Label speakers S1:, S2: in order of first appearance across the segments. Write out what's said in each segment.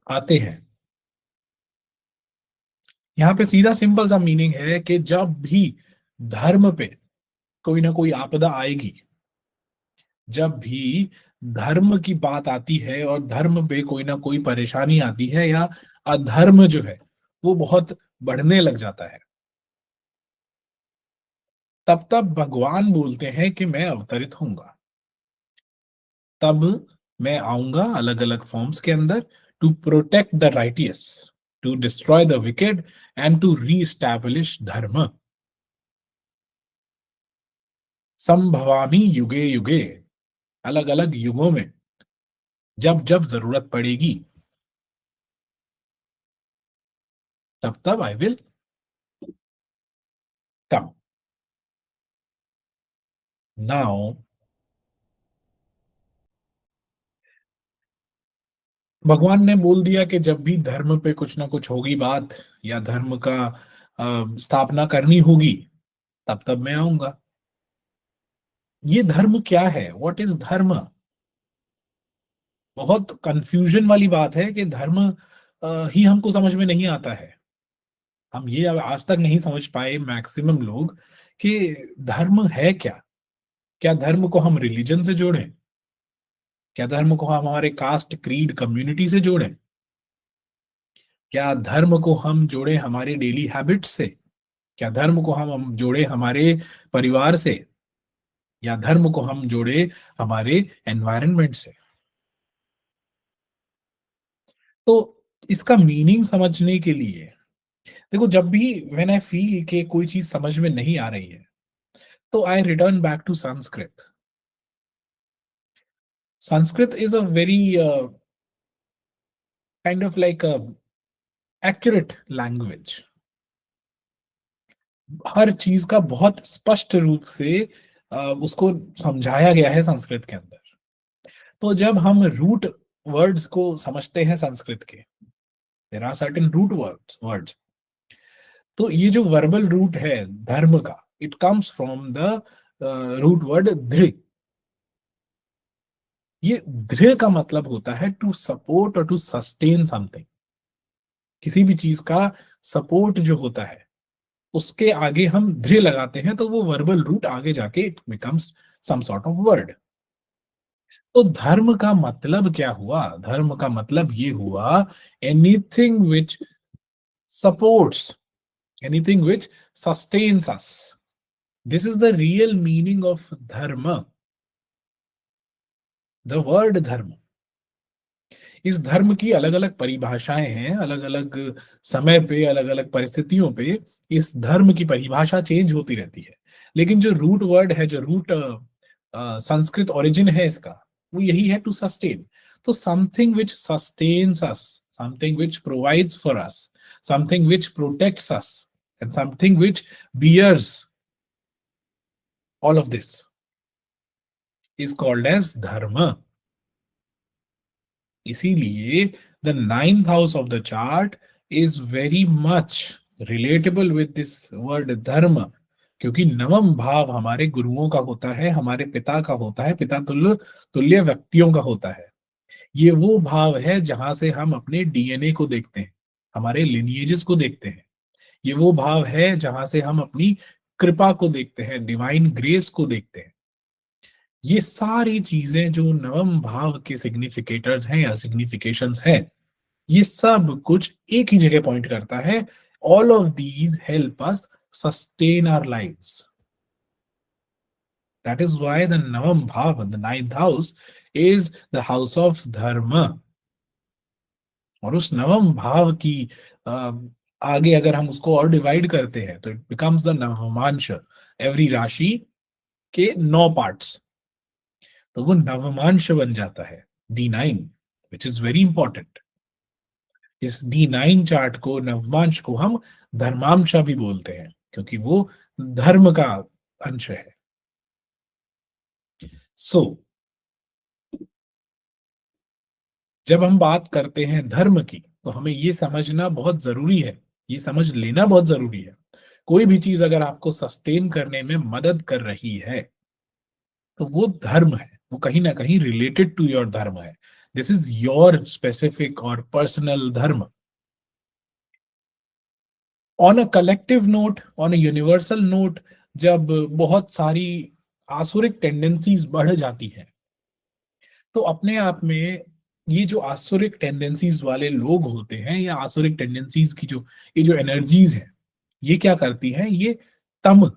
S1: आते हैं। यहाँ पे सीधा सिंपल सा मीनिंग है कि जब भी धर्म पे कोई ना कोई आपदा आएगी, जब भी धर्म की बात आती है और धर्म पे कोई ना कोई परेशानी आती है, या अधर्म जो है वो बहुत बढ़ने लग जाता है, तब तब भगवान बोलते हैं कि मैं अवतरित होऊंगा। तब मैं आऊंगा अलग अलग फॉर्म्स के अंदर, to protect the righteous, to destroy the wicked and to reestablish dharma. संभवामि युगे युगे, अलग अलग युगों में जब जब जरूरत पड़ेगी, तब तब आई विल कम। नाउ भगवान ने बोल दिया कि जब भी धर्म पे कुछ ना कुछ होगी बात, या धर्म का स्थापना करनी होगी, तब तब मैं आऊंगा। ये धर्म क्या है? व्हाट इज धर्म? बहुत कंफ्यूजन वाली बात है कि धर्म ही हमको समझ में नहीं आता है। हम ये अब आज तक नहीं समझ पाए मैक्सिमम लोग कि धर्म है क्या। क्या धर्म को हम रिलीजन से जोड़ें? क्या धर्म को हम हमारे कास्ट क्रीड कम्युनिटी से जोड़ें? क्या धर्म को हम जोड़ें हमारे डेली हैबिट्स से? क्या धर्म को हम जोड़े हमारे परिवार से? या धर्म को हम जोड़े हमारे एनवायरनमेंट से? तो इसका मीनिंग समझने के लिए देखो, जब भी व्हेन आई फील कि कोई चीज समझ में नहीं आ रही है, तो I return back to Sanskrit. Sanskrit is a very kind of like accurate language. हर चीज का बहुत स्पष्ट रूप से उसको समझाया गया है संस्कृत के अंदर। तो जब हम रूट वर्ड्स को समझते हैं संस्कृत के, there are certain root words. तो ये जो वर्बल रूट है धर्म का, it comes from the root word दृढ़। ये दृढ़ का मतलब होता है टू सपोर्ट और टू सस्टेन समथिंग। किसी भी चीज का सपोर्ट जो होता है, उसके आगे हम दृढ़ लगाते हैं, तो वो वर्बल रूट आगे जाके it becomes some sort of word. तो धर्म का मतलब क्या हुआ? धर्म का मतलब ये हुआ, anything which supports, anything which sustains us. This is the real meaning of धर्म, द वर्ड धर्म। इस धर्म की अलग अलग परिभाषाएं हैं, अलग अलग समय पे, अलग अलग परिस्थितियों पे इस धर्म की परिभाषा चेंज होती रहती है। लेकिन जो रूट वर्ड है, जो रूट संस्कृत ओरिजिन है इसका, वो यही है, टू सस्टेन। तो something which sustains us, something which provides for us, something which protects us, and something which bears all of this is called as dharma. इसीलिए the ninth house of the chart is very much relatable with this word dharma, क्योंकि नवम भाव हमारे गुरुओं का होता है, हमारे पिता का होता है, पिता तुल्य तुल्य व्यक्तियों का होता है। ये वो भाव है जहां से हम अपने डीएनए को देखते हैं, हमारे लिनिएजेस को देखते हैं। ये वो भाव है जहां से हम अपनी कृपा को देखते हैं, डिवाइन ग्रेस को देखते हैं। ये सारी चीजें जो नवम भाव के सिग्निफिकेटर्स हैं या सिग्निफिकेशंस हैं, ये सब कुछ एक ही जगह पॉइंट करता है। All of these help us sustain our lives. That is why the navam bhava, the ninth house, is the house of dharma. और उस नवम भाव की आगे अगर हम उसको और डिवाइड करते हैं, तो इट बिकम्स द नवमांश। एवरी राशि के 9 पार्ट्स, तो वो नवमांश बन जाता है, D9, which is very important. इस D9 चार्ट को, नवमांश को हम धर्मांश भी बोलते हैं, क्योंकि वो धर्म का अंश है। सो जब हम बात करते हैं धर्म की, तो हमें ये समझना बहुत जरूरी है, ये समझ लेना बहुत जरूरी है। कोई भी चीज अगर आपको सस्टेन करने में मदद कर रही है, तो वो धर्म है, वो कहीं ना कहीं रिलेटेड टू योर धर्म है। दिस इज योर स्पेसिफिक और पर्सनल धर्म. On a collective note, on a universal note, जब बहुत सारी आसुरिक टेंडेंसीज बढ़ जाती है, तो अपने आप में ये जो आसुरिक टेंडेंसीज वाले लोग होते हैं, या आसुरिक टेंडेंसीज की जो ये जो एनर्जीज है, ये क्या करती हैं, ये तम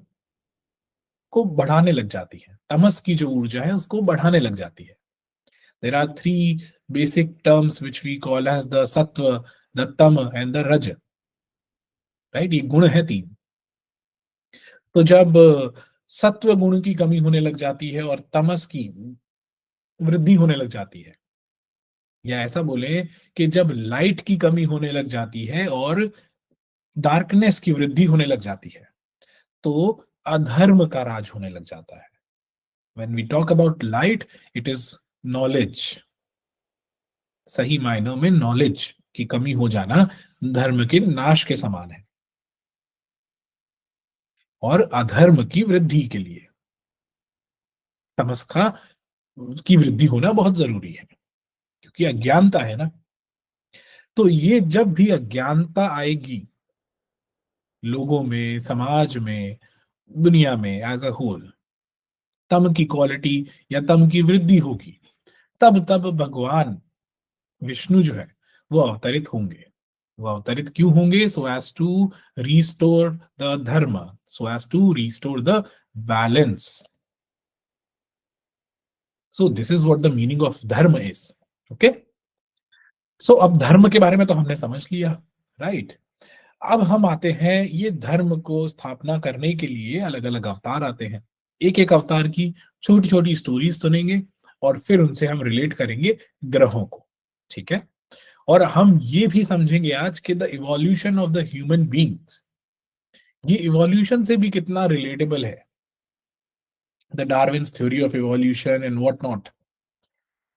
S1: को बढ़ाने लग जाती है. तमस की जो ऊर्जा है उसको बढ़ाने लग जाती है. There are three basic terms which we call as the sattva, the tam and the raj. Right, ये गुण है तीन. तो जब सत्व गुण की कमी होने लग जाती है और तमस की वृद्धि होने लग जाती है, या ऐसा बोले कि जब लाइट की कमी होने लग जाती है और डार्कनेस की वृद्धि होने लग जाती है, तो अधर्म का राज होने लग जाता है. When we talk about light, it is knowledge. सही मायनों में नॉलेज की कमी हो जाना धर्म के नाश के समान है. और अधर्म की वृद्धि के लिए तमस का की वृद्धि होना बहुत जरूरी है, क्योंकि अज्ञानता है ना. तो ये जब भी अज्ञानता आएगी लोगों में, समाज में, दुनिया में एज अ होल, तम की क्वालिटी या तम की वृद्धि होगी, तब तब भगवान विष्णु जो है वो अवतरित होंगे. वो अवतरित क्यों होंगे? So as to restore the dharma, so as to restore the balance. So this is what the meaning of dharma is. Okay, so अब धर्म के बारे में तो हमने समझ लिया, राइट. अब हम आते हैं, ये धर्म को स्थापना करने के लिए अलग अलग अवतार आते हैं. एक एक अवतार की छोटी छोटी स्टोरीज सुनेंगे और फिर उनसे हम रिलेट करेंगे ग्रहों को. ठीक है. और हम ये भी समझेंगे आज कि the evolution of the human beings, ये इवोल्यूशन से भी कितना रिलेटेबल है. The Darwin's theory of evolution and what not,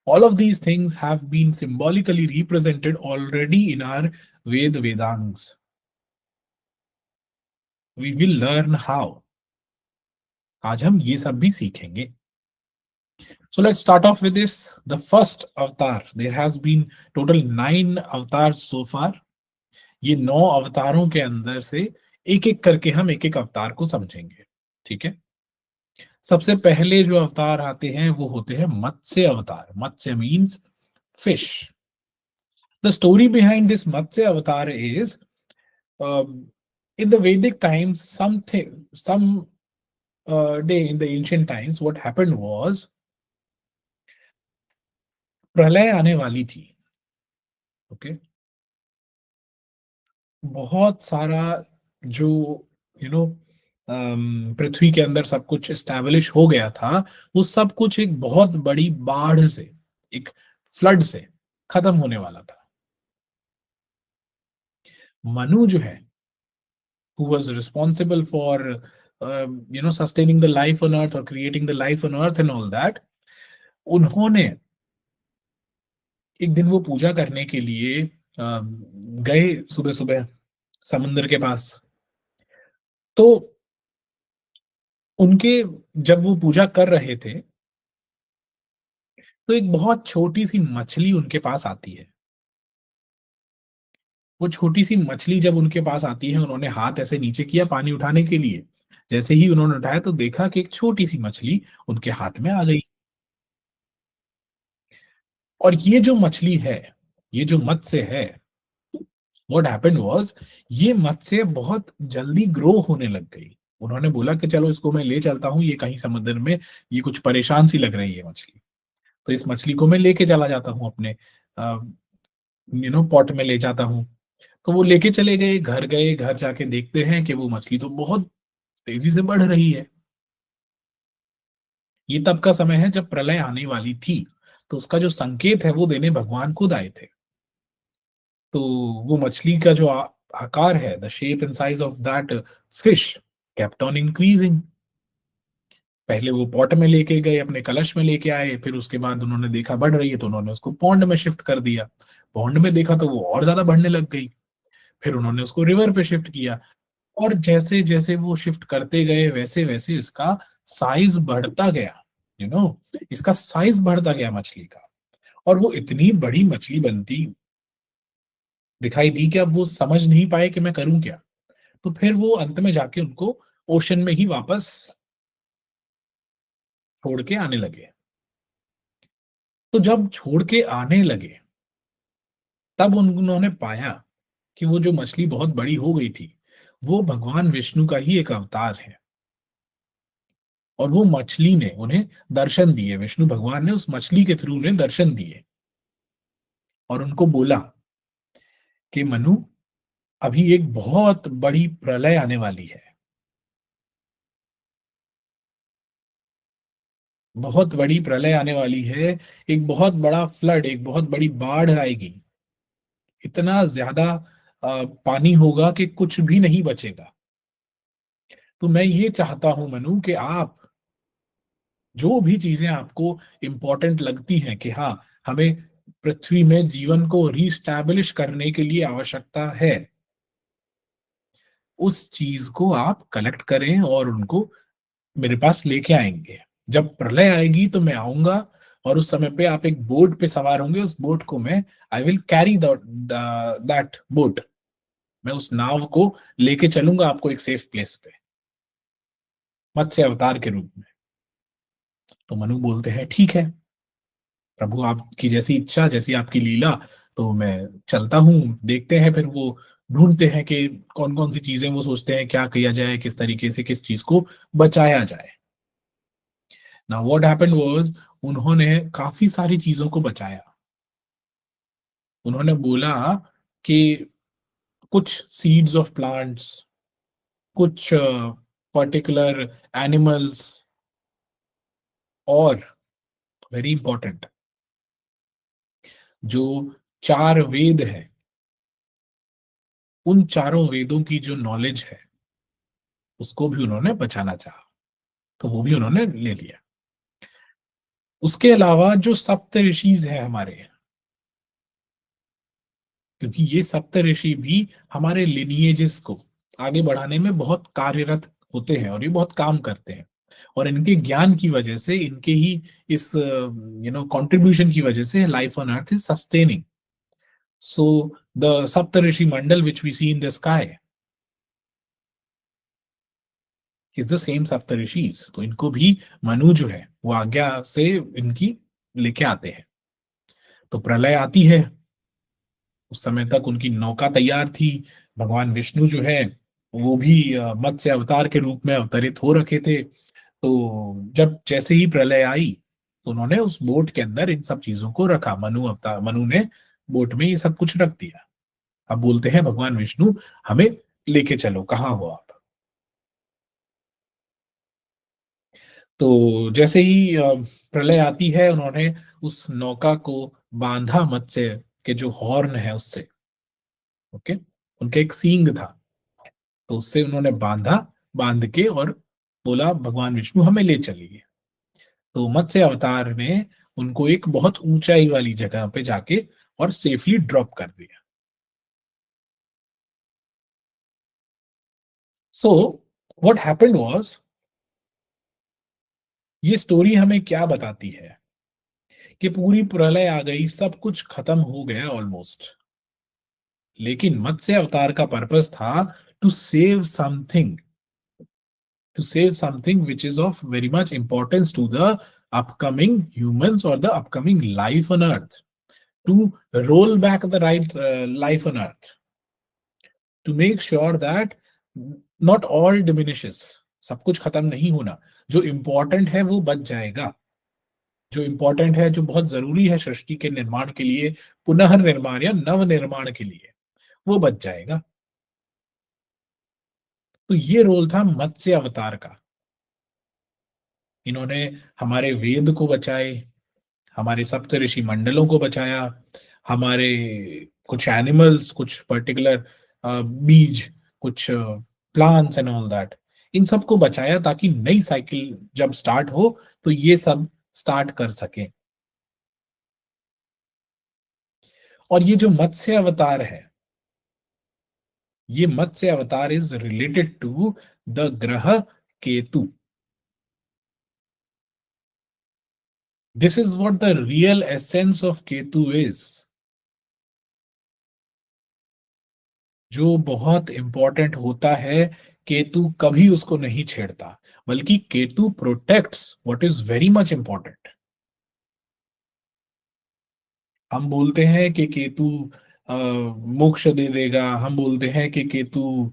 S1: all of these things have been symbolically represented already in our Vedangs. We will learn how. आज हम ये सब भी सीखेंगे. So let's start off with this. The first avatar. There has been total 9 avatars so far. ये 9 अवतारों के अंदर से एक एक करके हम एक एक अवतार को समझेंगे. ठीक है. सबसे पहले जो अवतार आते हैं वो होते हैं मत्स्य अवतार. Matsya means fish. The story behind this Matsya avatar is, in the Vedic times, some day in the ancient times, what happened was, प्रलय आने वाली थी. ओके. बहुत सारा जो यू नो पृथ्वी के अंदर सब कुछ एस्टैब्लिश हो गया था, वो सब कुछ एक बहुत बड़ी बाढ़ से, एक फ्लड से खत्म होने वाला था. मनु जो है, who was responsible for sustaining the life on earth or creating the life on earth and all that, उन्होंने एक दिन वो पूजा करने के लिए गए सुबह सुबह समुद्र के पास. तो उनके जब वो पूजा कर रहे थे, तो एक बहुत छोटी सी मछली उनके पास आती है. वो छोटी सी मछली जब उनके पास आती है, उन्होंने हाथ ऐसे नीचे किया पानी उठाने के लिए. जैसे ही उन्होंने उठाया तो देखा कि एक छोटी सी मछली उनके हाथ में आ गई. और ये जो मछली है, ये जो मत्स्य है, व्हाट हैपेंड वाज, ये मत्स्य बहुत जल्दी ग्रो होने लग गई. उन्होंने बोला कि चलो इसको मैं ले चलता हूँ, ये कहीं समुद्र में ये कुछ परेशान सी लग रही है मछली, तो इस मछली को मैं लेके चला जाता हूँ अपने पॉट में ले जाता हूँ. तो वो लेके चले गए, घर गए, घर जाके देखते हैं कि वो मछली तो बहुत तेजी से बढ़ रही है. ये तब का समय है जब प्रलय आने वाली थी, तो उसका जो संकेत है वो देने भगवान खुद आए थे. तो वो मछली का जो आकार है, the shape and size of that fish kept on increasing. पहले वो पॉट में लेके गए, अपने कलश में लेके आए, फिर उसके बाद उन्होंने देखा बढ़ रही है तो उन्होंने उसको पॉन्ड में शिफ्ट कर दिया. पॉन्ड में देखा तो वो और ज्यादा बढ़ने लग गई. फिर उन्होंने उसको रिवर पे शिफ्ट किया. और जैसे जैसे वो शिफ्ट करते गए, वैसे वैसे इसका साइज बढ़ता गया. इसका साइज बढ़ता गया मछली का. और वो इतनी बड़ी मछली बनती दिखाई दी कि अब वो समझ नहीं पाए कि मैं करूं क्या। तो फिर वो अंत में जाके उनको ओशन में ही वापस छोड़ के आने लगे। तो जब छोड़ के आने लगे, तब उन्होंने पाया कि वो जो मछली बहुत बड़ी हो गई थी, वो भगवान विष्णु का ही एक अवतार है। और वो मछली ने उन्हें दर्शन दिए, विष्णु भगवान ने उस मछली के थ्रू उन्हें दर्शन दिए और उनको बोला कि मनु, अभी एक बहुत बड़ी प्रलय आने वाली है, बहुत बड़ी प्रलय आने वाली है, एक बहुत बड़ा फ्लड, एक बहुत बड़ी बाढ़ आएगी, इतना ज्यादा पानी होगा कि कुछ भी नहीं बचेगा। तो मैं ये चाहता हूं मनु कि आप जो भी चीजें आपको इंपॉर्टेंट लगती हैं कि हाँ, हमें पृथ्वी में जीवन को रीस्टैब्लिश करने के लिए आवश्यकता है, उस चीज को आप कलेक्ट करें और उनको मेरे पास लेके आएंगे। जब प्रलय आएगी तो मैं आऊंगा और उस समय पे आप एक बोट पे सवार होंगे, उस बोट को मैं I will carry that boat, मैं उस नाव को लेके चलूंगा आपको एक सेफ प्लेस पे, मत्स्य अवतार के रूप में। तो मनु बोलते हैं ठीक है प्रभु, आपकी जैसी इच्छा, जैसी आपकी लीला, तो मैं चलता हूँ। देखते हैं फिर वो ढूंढते हैं कि कौन कौन सी चीजें, वो सोचते हैं क्या किया जाए, किस तरीके से किस चीज को बचाया जाए। नाउ व्हाट हैपेंड वाज, उन्होंने काफी सारी चीजों को बचाया। उन्होंने बोला कि कुछ सीड्स ऑफ प्लांट्स, कुछ पर्टिकुलर एनिमल्स, और वेरी इंपॉर्टेंट, जो चार वेद है, उन चारों वेदों की जो नॉलेज है, उसको भी उन्होंने बचाना चाहा। तो वो भी उन्होंने ले लिया। उसके अलावा जो सप्त ऋषिज है हमारे, क्योंकि ये सप्त ऋषि भी हमारे लिनिएजेस को आगे बढ़ाने में बहुत कार्यरत होते हैं और ये बहुत काम करते हैं, और इनके ज्ञान की वजह से, इनके ही इस कंट्रीब्यूशन की वजह से life on earth is sustaining. So the Sapta Rishi Mandal which we see in the sky is the same Sapta Rishis. तो इनको भी मनु जो है वो आज्ञा से इनकी लेके आते हैं। तो प्रलय आती है, उस समय तक उनकी नौका तैयार थी। भगवान विष्णु जो है वो भी मत्स्य अवतार के रूप में अवतरित हो रखे थे। तो जब जैसे ही प्रलय आई, तो उन्होंने उस बोट के अंदर इन सब चीजों को रखा। मनु ने बोट में ये सब कुछ रख दिया। अब बोलते हैं भगवान विष्णु, हमें लेके चलो, कहाँ हो आप। तो जैसे ही प्रलय आती है, उन्होंने उस नौका को बांधा मत्स्य के जो हॉर्न है उससे। ओके, उनका एक सींग था, तो उससे उन्होंने बांधा, बांध के और बोला भगवान विष्णु हमें ले चलिए। तो मत्स्य अवतार ने उनको एक बहुत ऊंचाई वाली जगह पे जाके और सेफली ड्रॉप कर दिया। सो व्हाट हैपेंड वाज, ये स्टोरी हमें क्या बताती है कि पूरी प्रलय आ गई, सब कुछ खत्म हो गया ऑलमोस्ट, लेकिन मत्स्य अवतार का पर्पस था to save something, to save something which is of very much importance to the upcoming humans or the upcoming life on earth, to roll back the right life on earth, to make sure that not all diminishes, सब कुछ खत्म नहीं होना, जो important है वो बच जाएगा, जो इंपॉर्टेंट है, जो बहुत जरूरी है सृष्टि के निर्माण के लिए, पुनर्निर्माण या नव निर्माण के लिए, वो बच जाएगा। तो ये रोल था मत्स्य अवतार का। इन्होंने हमारे वेद को बचाए, हमारे सप्तऋषि मंडलों को बचाया, हमारे कुछ एनिमल्स, कुछ पर्टिकुलर बीज, कुछ प्लांट्स एंड ऑल दैट, इन सबको बचाया ताकि नई साइकिल जब स्टार्ट हो तो ये सब स्टार्ट कर सके। और ये जो मत्स्य अवतार है, ये मत्स्य अवतार इज रिलेटेड टू द ग्रह Ketu. This is what the real essence of Ketu is. जो बहुत इंपॉर्टेंट होता है, केतु कभी उसको नहीं छेड़ता, बल्कि Ketu protects what is very much important. हम बोलते हैं कि केतु मोक्ष दे देगा, हम बोलते हैं कि केतु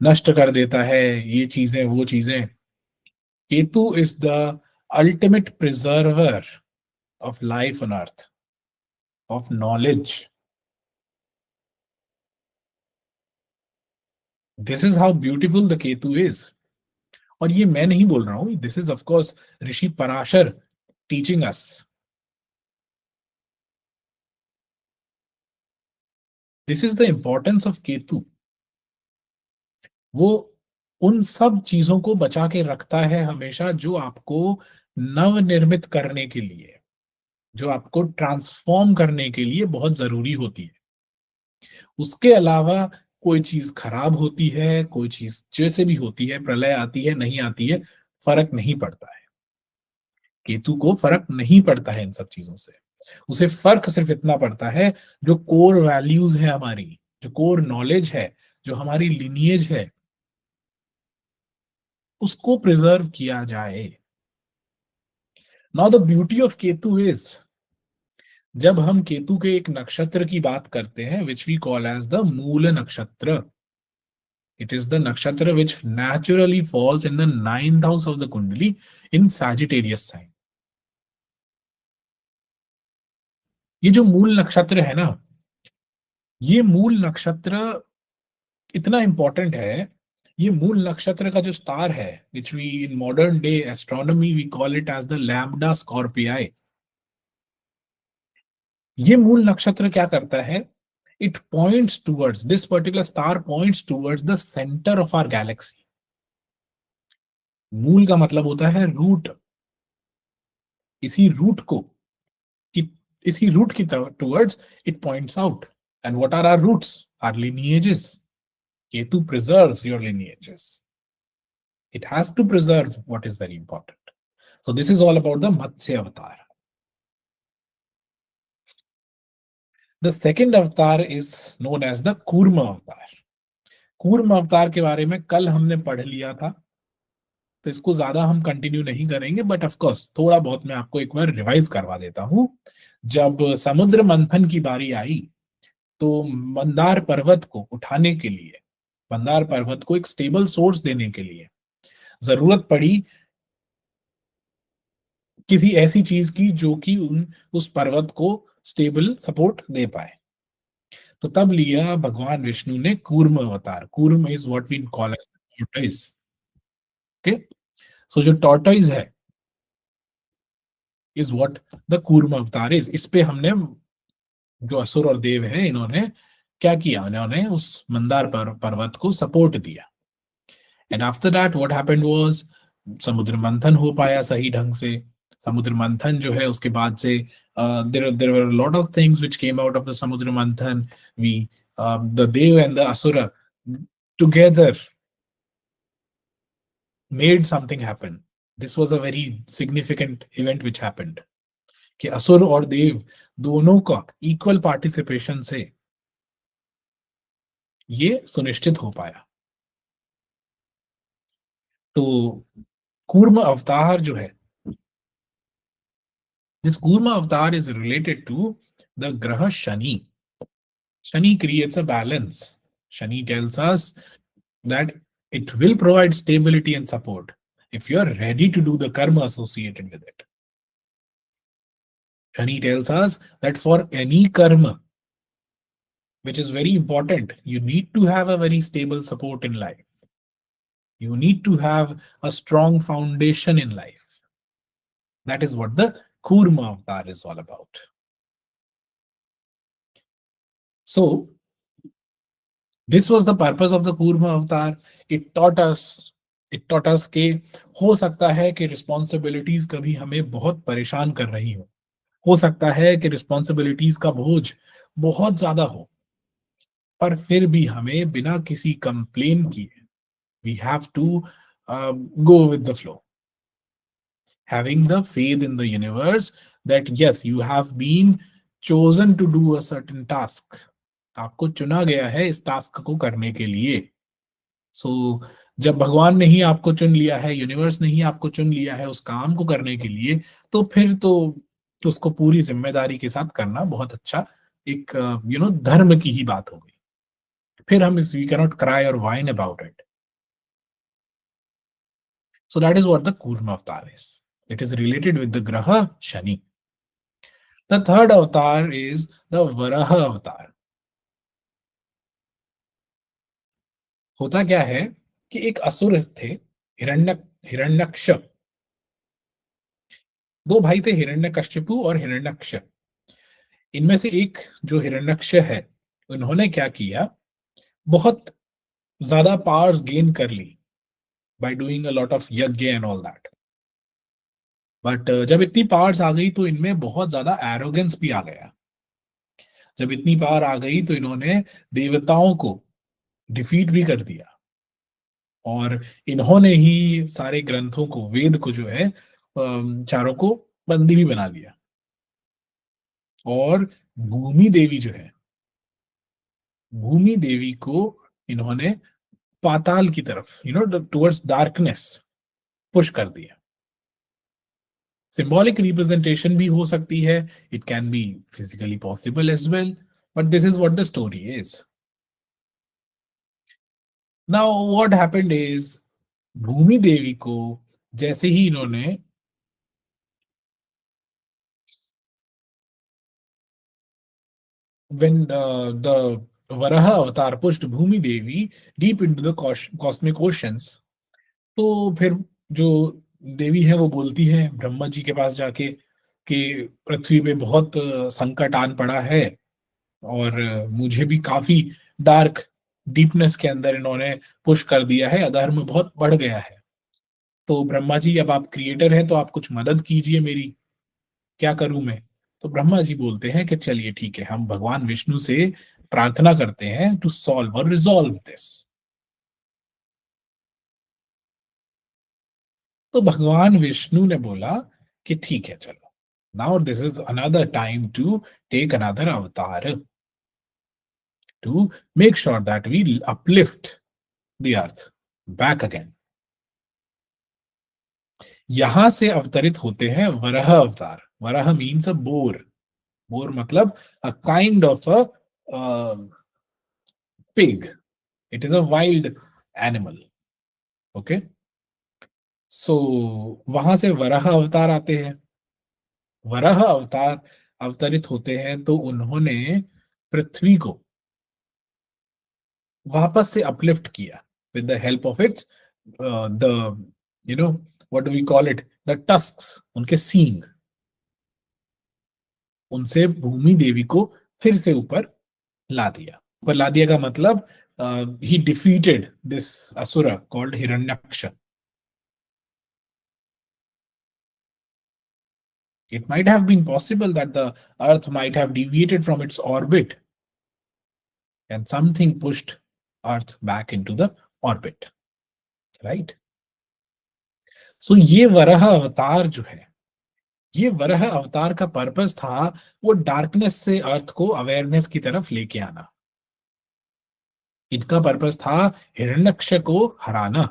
S1: नष्ट कर देता है, ये चीजें वो चीजें। Ketu is the ultimate preserver of life on earth, of knowledge. This is how beautiful the Ketu is. और ये मैं नहीं बोल रहा हूं, this is of course Rishi Parashar teaching us. This is the importance of Ketu. वो उन सब चीजों को बचा के रखता है हमेशा जो आपको नवनिर्मित करने के लिए, जो आपको ट्रांसफॉर्म करने के लिए बहुत जरूरी होती है। उसके अलावा कोई चीज खराब होती है, कोई चीज जैसे भी होती है, प्रलय आती है नहीं आती है, फर्क नहीं पड़ता है। केतु को फर्क नहीं पड़ता है इन सब चीजों से। उसे फर्क सिर्फ इतना पड़ता है, जो कोर वैल्यूज है हमारी, जो कोर नॉलेज है, जो हमारी लिनिएज है, उसको प्रिजर्व किया जाए। Now the beauty of Ketu is, जब हम केतु के एक नक्षत्र की बात करते हैं, which we call as the Mool Nakshatra, it is the Nakshatra which naturally falls in the 9th house of the Kundli in Sagittarius sign. ये जो मूल नक्षत्र है ना, ये मूल नक्षत्र इतना इंपॉर्टेंट है। ये मूल नक्षत्र का जो स्टार है, which we in modern day astronomy we call it as the lambda Scorpii. ये मूल नक्षत्र क्या करता है? It points towards, this particular star points towards the centre of our galaxy. Mool का मतलब होता है रूट। इसी रूट को कि इसी रूट की towards it points out. And what are our roots? Our lineages. Ketu preserves your lineages. It has to preserve what is very important. So this is all about the Matsya avatar. The second avatar is known as the Kurma avatar. कूर्म अवतार के बारे में कल हमने पढ़ लिया था, तो इसको ज्यादा हम कंटिन्यू नहीं करेंगे, बट ऑफ कोर्स थोड़ा बहुत मैं आपको एक बार रिवाइज करवा देता हूं। जब समुद्र मंथन की बारी आई, तो मंदार पर्वत को उठाने के लिए, मंदार पर्वत को एक स्टेबल सोर्स देने के लिए जरूरत पड़ी किसी ऐसी चीज की जो कि उस पर्वत को स्टेबल सपोर्ट दे पाए। तो तब लिया भगवान विष्णु ने कूर्म अवतार। Kurma is what we call as tortoise. Okay, so जो टॉर्टोइज है इज व्हाट द कूर्म अवतार इज। इस पे हमने, जो असुर और देव है, इन्होंने क्या किया? इन्होंने उस मंदार पर्वत को सपोर्ट दिया। And after that what happened was, समुद्र मंथन हो पाया सही ढंग से। समुद्र मंथन जो है उसके बाद से there were lot of things which came out of the samudra manthan. We the deva and the asura together made something happen. This was a very significant event which happened, कि असुर और देव दोनों का इक्वल पार्टिसिपेशन से ये सुनिश्चित हो पाया। तो कूर्म अवतार जो है, this Kurma avatar is related to the Graha Shani. Shani creates a balance. Shani tells us that it will provide stability and support if you are ready to do the karma associated with it. Shani tells us that for any karma, which is very important, you need to have a very stable support in life. You need to have a strong foundation in life. That is what the Kurma avatar is all about. So, this was the purpose of the Kurma avatar. It taught us कि हो सकता है कि responsibilities कभी हमें बहुत परेशान कर रही हो सकता है कि रिस्पॉन्सिबिलिटीज का बोझ बहुत ज्यादा हो, पर फिर भी हमें बिना किसी कंप्लेन किए we have to go with the flow. having the faith in the universe that yes, you have been chosen to do a certain task. आपको चुना गया है इस टास्क को करने के लिए. सो जब भगवान ने ही आपको चुन लिया है, यूनिवर्स ने ही आपको चुन लिया है उस काम को करने के लिए, तो फिर तो उसको पूरी जिम्मेदारी के साथ करना बहुत अच्छा एक धर्म की ही बात हो गई. फिर हम इस वी कैनॉट क्राई और wine about it. So that is what the Kurma avatar is. It is related with the Graha Shani. The third avatar is the Varaha avatar. होता क्या है कि एक असुर थे, हिरण्यक्ष. दो भाई थे, हिरण्यकश्यपु और हिरण्यक्ष. इनमें से एक जो हिरण्यक्ष है, उन्होंने क्या किया, बहुत ज्यादा पावर्स गेन कर ली by doing a lot of यज्ञ and all that. बट जब इतनी पावर्स आ गई तो इनमें बहुत ज्यादा एरोगेंस भी आ गया. जब इतनी पावर आ गई तो इन्होंने देवताओं को डिफीट भी कर दिया और इन्होंने ही सारे ग्रंथों को, वेद को जो है, चारों को बंदी भी बना लिया. और भूमि देवी जो है, भूमि देवी को इन्होंने पाताल की तरफ, टुवर्ड्स डार्कनेस पुश कर दिया. सिंबॉलिक रिप्रेजेंटेशन भी हो सकती है, it can be physically possible as well, but this is what the story is. Now what happened is, Bhumi Devi को जैसे ही इन्होंने when the Varaha avatar pushed Bhumi Devi deep into the cosmic oceans, तो फिर जो देवी है वो बोलती है ब्रह्मा जी के पास जाके कि पृथ्वी पे बहुत संकट आन पड़ा है और मुझे भी काफी डार्क डीपनेस के अंदर इन्होंने पुश कर दिया है, अधर्म बहुत बढ़ गया है. तो ब्रह्मा जी, अब आप क्रिएटर हैं तो आप कुछ मदद कीजिए मेरी, क्या करूं मैं. तो ब्रह्मा जी बोलते हैं कि चलिए ठीक है, हम भगवान विष्णु से प्रार्थना करते हैं टू सॉल्व और रिजॉल्व दिस. तो भगवान विष्णु ने बोला कि ठीक है, चलो, now this is another time to take another avatar to make sure that we uplift the earth back again. यहां से अवतरित होते हैं Varaha avatar. Varaha means a boar. Boar मतलब a kind of a pig. It is a wild animal. Okay, so वहां से वराह अवतार आते हैं. वराह अवतार अवतरित होते हैं तो उन्होंने पृथ्वी को वापस से अपलिफ्ट किया with the help of it's the what do we call it, the tusks, उनके सींग. उनसे भूमि देवी को फिर से ऊपर ला दिया. ऊपर ला दिया का मतलब ही डिफीटेड दिस असुर called Hiranyaksha. It might have been possible that the earth might have deviated from its orbit and something pushed earth back into the orbit, right? So ये वराह अवतार जो है, ये वराह अवतार का पर्पस था वो डार्कनेस से अर्थ को अवेयरनेस की तरफ लेके आना. इनका पर्पस था हिरण्यक्ष को हराना.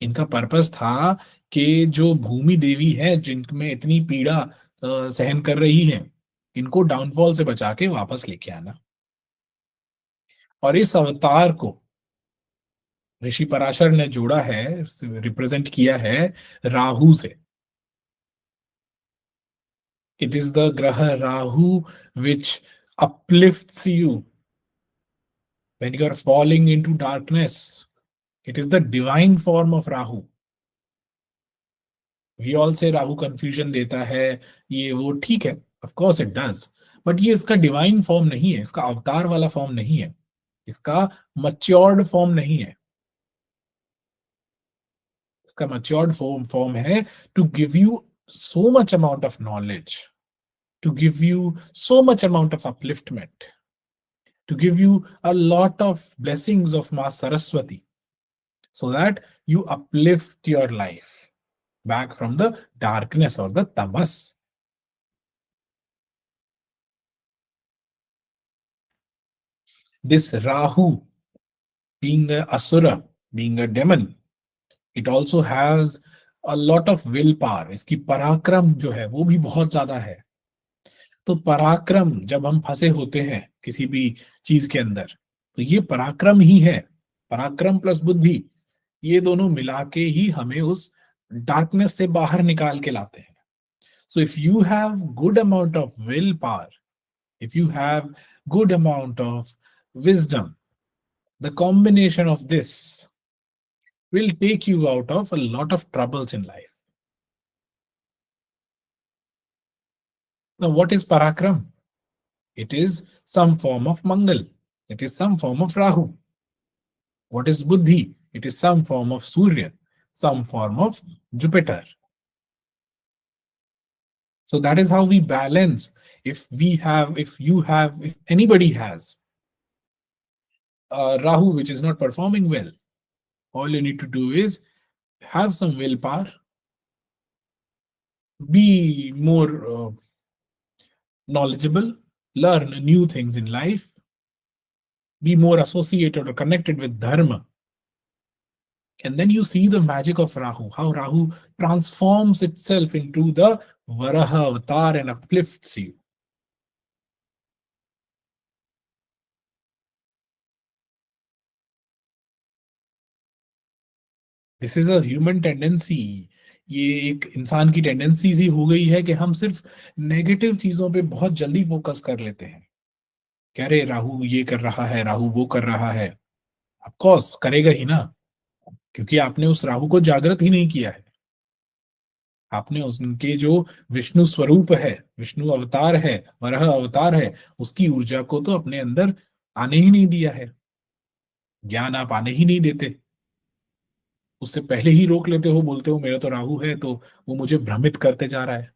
S1: इनका पर्पस था कि जो भूमि देवी है, जिनमें इतनी पीड़ा सहन कर रही है, इनको डाउनफॉल से बचा के वापस लेके आना. और इस अवतार को ऋषि पराशर ने जोड़ा है, रिप्रेजेंट किया है राहु से. इट इज द ग्रह राहु विच uplifts you when you are falling into darkness. It is the divine form of Rahu. We all say Rahu confusion देता है, ये वो, ठीक है, of course it does, but ये इसका डिवाइन फॉर्म नहीं है, इसका अवतार वाला फॉर्म नहीं है, इसका मच्योर्ड फॉर्म नहीं है. इसका मच्योर्ड फॉर्म है to give you so much amount of knowledge, to give you so much amount of upliftment, to give you a lot of blessings of Ma Saraswati, so that you uplift your life back from the darkness or the tamas. This Rahu, being a asura, being a demon, it also has a lot of will power. इसकी पराक्रम जो है वो भी बहुत ज्यादा है. तो पराक्रम, जब हम फंसे होते हैं किसी भी चीज के अंदर, तो ये पराक्रम ही है. पराक्रम प्लस बुद्धि, ये दोनों मिला के ही हमें उस डार्कनेस से बाहर निकाल के लाते हैं. So if you have good amount of will power, if you have good amount of wisdom, the combination of this will take you out of a lot of troubles in life. Now, what is parakram? It is some form of mangal. It is some form of rahu. What is buddhi? It is some form of surya, some form of Jupiter. So that is how we balance. If anybody has Rahu which is not performing well, all you need to do is have some willpower, be more knowledgeable, learn new things in life, be more associated or connected with dharma. And then you see the magic of Rahu, how Rahu transforms itself into the Varaha avatar and uplifts you. This is a human tendency. ये एक इंसान की tendency सी हो गई है कि हम सिर्फ नेगेटिव चीजों पे बहुत जल्दी फोकस कर लेते हैं. कह रहे राहु ये कर रहा है, राहु वो कर रहा है. ऑफ कोर्स करेगा ही ना, क्योंकि आपने उस राहु को जागृत ही नहीं किया है. आपने उनके जो विष्णु स्वरूप है, विष्णु अवतार है, वराह अवतार है, उसकी ऊर्जा को तो अपने अंदर आने ही नहीं दिया है. ज्ञान आप आने ही नहीं देते. उससे पहले ही रोक लेते हो, बोलते हो मेरा तो राहु है तो वो मुझे भ्रमित करते जा रहा है.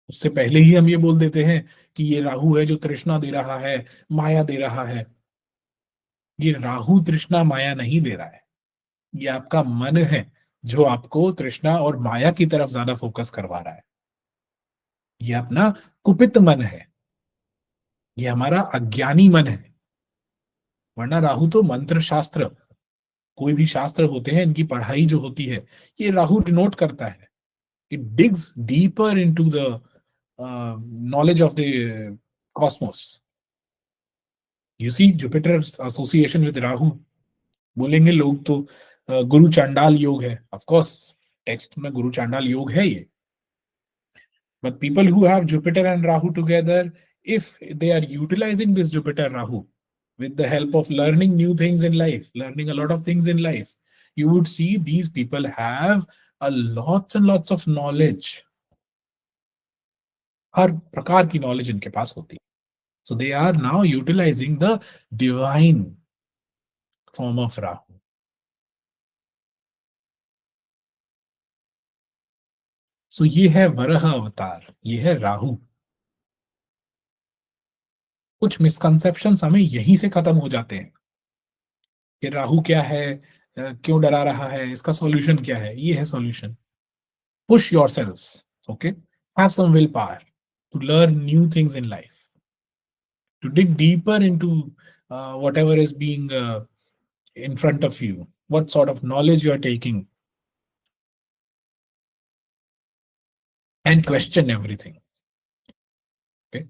S1: उससे पहले ही हम ये बोल देते हैं कि ये राहु है जो तृष्णा दे रहा है, माया दे रहा है. ये राहु तृष्णा माया नहीं दे रहा है. ये आपका मन है जो आपको तृष्णा और माया की तरफ ज्यादा फोकस करवा रहा है. ये अपना कुपित मन है, ये हमारा अज्ञानी मन है. वरना राहु तो मंत्र शास्त्र, कोई भी शास्त्र होते हैं, इनकी पढ़ाई जो होती है, ये राहु डिनोट करता है. It digs deeper into the knowledge of the cosmos. You see Jupiter's association with Rahu. बोलेंगे लोग तो गुरु चांडाल योग है. ऑफ कोर्स टेक्स्ट में गुरु चांडाल योग है ये. But people who have Jupiter and Rahu together, if they are utilizing this Jupiter Rahu with the help of learning new things in life, learning a lot of things in life, you would see these people have a lots and lots of knowledge. हर प्रकार की knowledge इनके पास होती है. So they are now utilizing the divine form of Rahu. So ये है वराह अवतार, ये है राहु. कुछ मिसकंसेप्शंस हमें यहीं से खत्म हो जाते हैं कि राहु क्या है, क्यों डरा रहा है, इसका सॉल्यूशन क्या है. ये है solution. Push yourselves, okay, have some will power to learn new things in life, to dig deeper into whatever is being in front of you, what sort of knowledge you are taking, and question everything. Okay.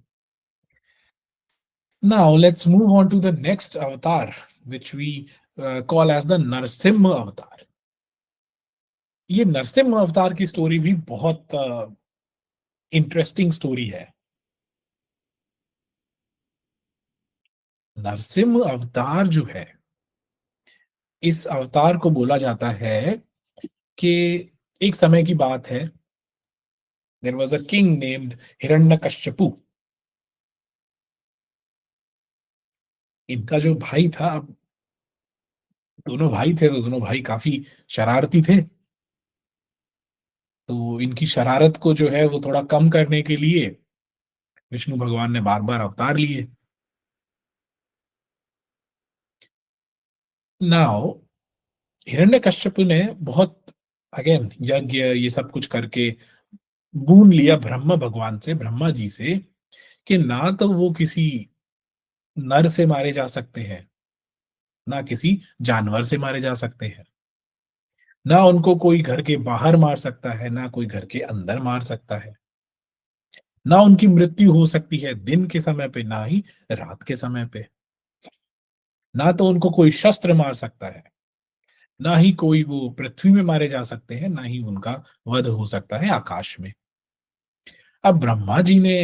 S1: Now let's move on to the next avatar, which we call as the Narsimha avatar. ये नरसिम्हा अवतार की story भी बहुत interesting story है. नरसिम्हा अवतार जो है, इस अवतार को बोला जाता है कि एक समय की बात है. There was a king named Hiranyakashipu. इनका जो भाई था, दोनों भाई थे तो दोनों भाई काफी शरारती थे. तो इनकी शरारत को जो है वो थोड़ा कम करने के लिए विष्णु भगवान ने बार बार अवतार लिए। नाउ हिरण्यकश्यप ने बहुत, अगेन यज्ञ ये सब कुछ करके गूंज लिया ब्रह्म भगवान से, ब्रह्मा जी से, कि ना तो वो किसी नर से मारे जा सकते हैं, ना किसी जानवर से मारे जा सकते हैं, ना उनको कोई घर के बाहर मार सकता है, ना कोई घर के अंदर मार सकता है, ना उनकी मृत्यु हो सकती है दिन के समय पे, ना ही रात के समय पे, ना तो उनको कोई शस्त्र मार सकता है, ना ही कोई वो पृथ्वी में मारे जा सकते हैं, ना ही उनका वध हो सकता है आकाश में। अब ब्रह्मा जी ने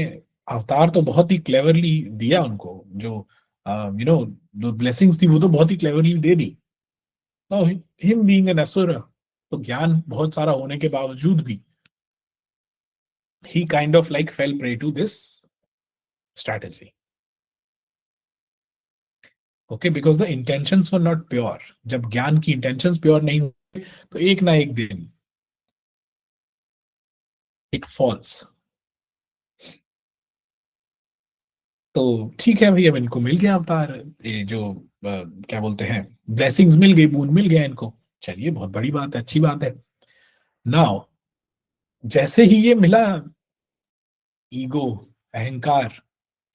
S1: अवतार तो बहुत ही क्लेवरली दिया उनको, जो यू नो जो ब्लेसिंग्स थी वो तो बहुत ही क्लेवरली दे दी। Now him being an asura, तो ज्ञान बहुत सारा होने के बावजूद भी he kind of like fell prey to this strategy. Okay, because the intentions were not pure. जब ज्ञान की intentions pure नहीं होती तो एक ना एक दिन it falls. तो ठीक है भाई, अब इनको मिल गया अवतार, ये जो क्या बोलते हैं, ब्लेसिंग्स मिल गई, बूंद मिल गया इनको। चलिए बहुत बड़ी बात है, अच्छी बात है। नाउ जैसे ही ये मिला, ईगो, अहंकार,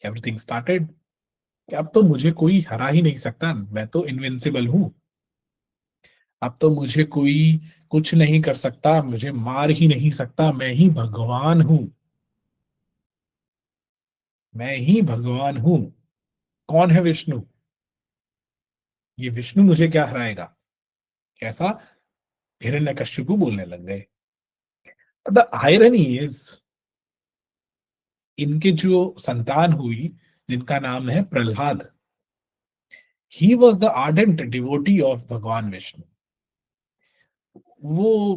S1: एवरीथिंग स्टार्टेड, कि अब तो मुझे कोई हरा ही नहीं सकता, मैं तो इनविंसिबल हूं, अब तो मुझे कोई कुछ नहीं कर सकता, मुझे मार ही नहीं सकता, मैं ही भगवान हूं, मैं ही भगवान हूं। कौन है विष्णु? ये विष्णु मुझे क्या हराएगा? कैसा? हिरण्यकश्यपु बोलने लग गए। द आयरनी इज, इनके जो संतान हुई जिनका नाम है Prahlad, he was the ardent devotee of भगवान विष्णु। वो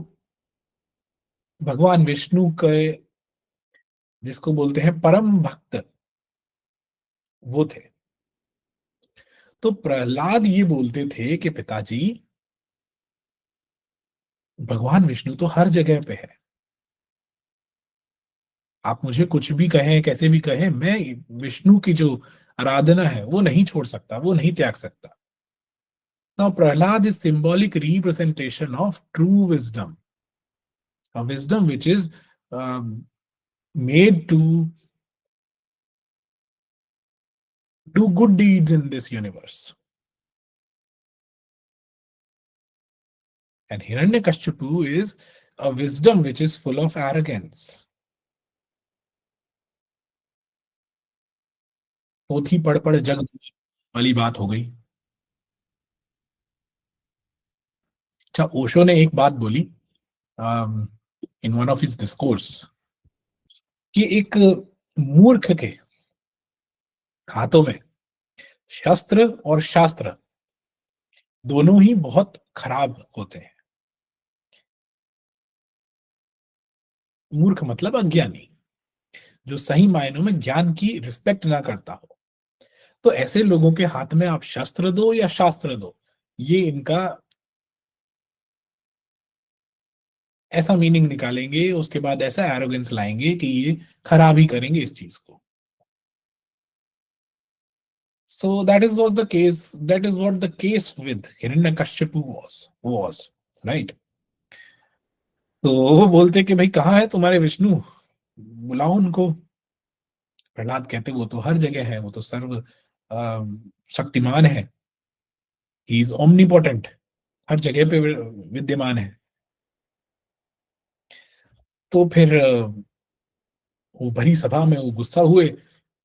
S1: भगवान विष्णु के, जिसको बोलते हैं परम भक्त, वो थे। तो प्रहलाद ये बोलते थे कि पिताजी, भगवान विष्णु तो हर जगह पे है, आप मुझे कुछ भी कहें, कैसे भी कहें, मैं विष्णु की जो आराधना है वो नहीं छोड़ सकता, वो नहीं त्याग सकता। Now Prahlad is symbolic representation of true wisdom, a wisdom which is made to do good deeds in this universe. And Hiranyakashipu is a wisdom which is full of arrogance. पोथी पढ़ पढ़ जग वाली बात हो गई। अच्छा, ओशो ने एक बात बोली in one of his discourse, कि एक मूर्ख के हाथों में शस्त्र और शास्त्र दोनों ही बहुत खराब होते हैं। मूर्ख मतलब अज्ञानी, जो सही मायनों में ज्ञान की रिस्पेक्ट ना करता हो। तो ऐसे लोगों के हाथ में आप शस्त्र दो या शास्त्र दो, ये इनका ऐसा मीनिंग निकालेंगे, उसके बाद ऐसा एरोगेंस लाएंगे कि ये खराब ही करेंगे इस चीज को। सो that is was the case, that is what the case with Hiranyakashipu was right. तो वो बोलते कि भाई कहाँ है तुम्हारे विष्णु, बुलाओ उनको। प्रहलाद कहते वो तो हर जगह है, वो तो सर्व शक्तिमान है, ही इज ओमनीपोटेंट, हर जगह पे विद्यमान है। तो फिर वो भरी सभा में वो गुस्सा हुए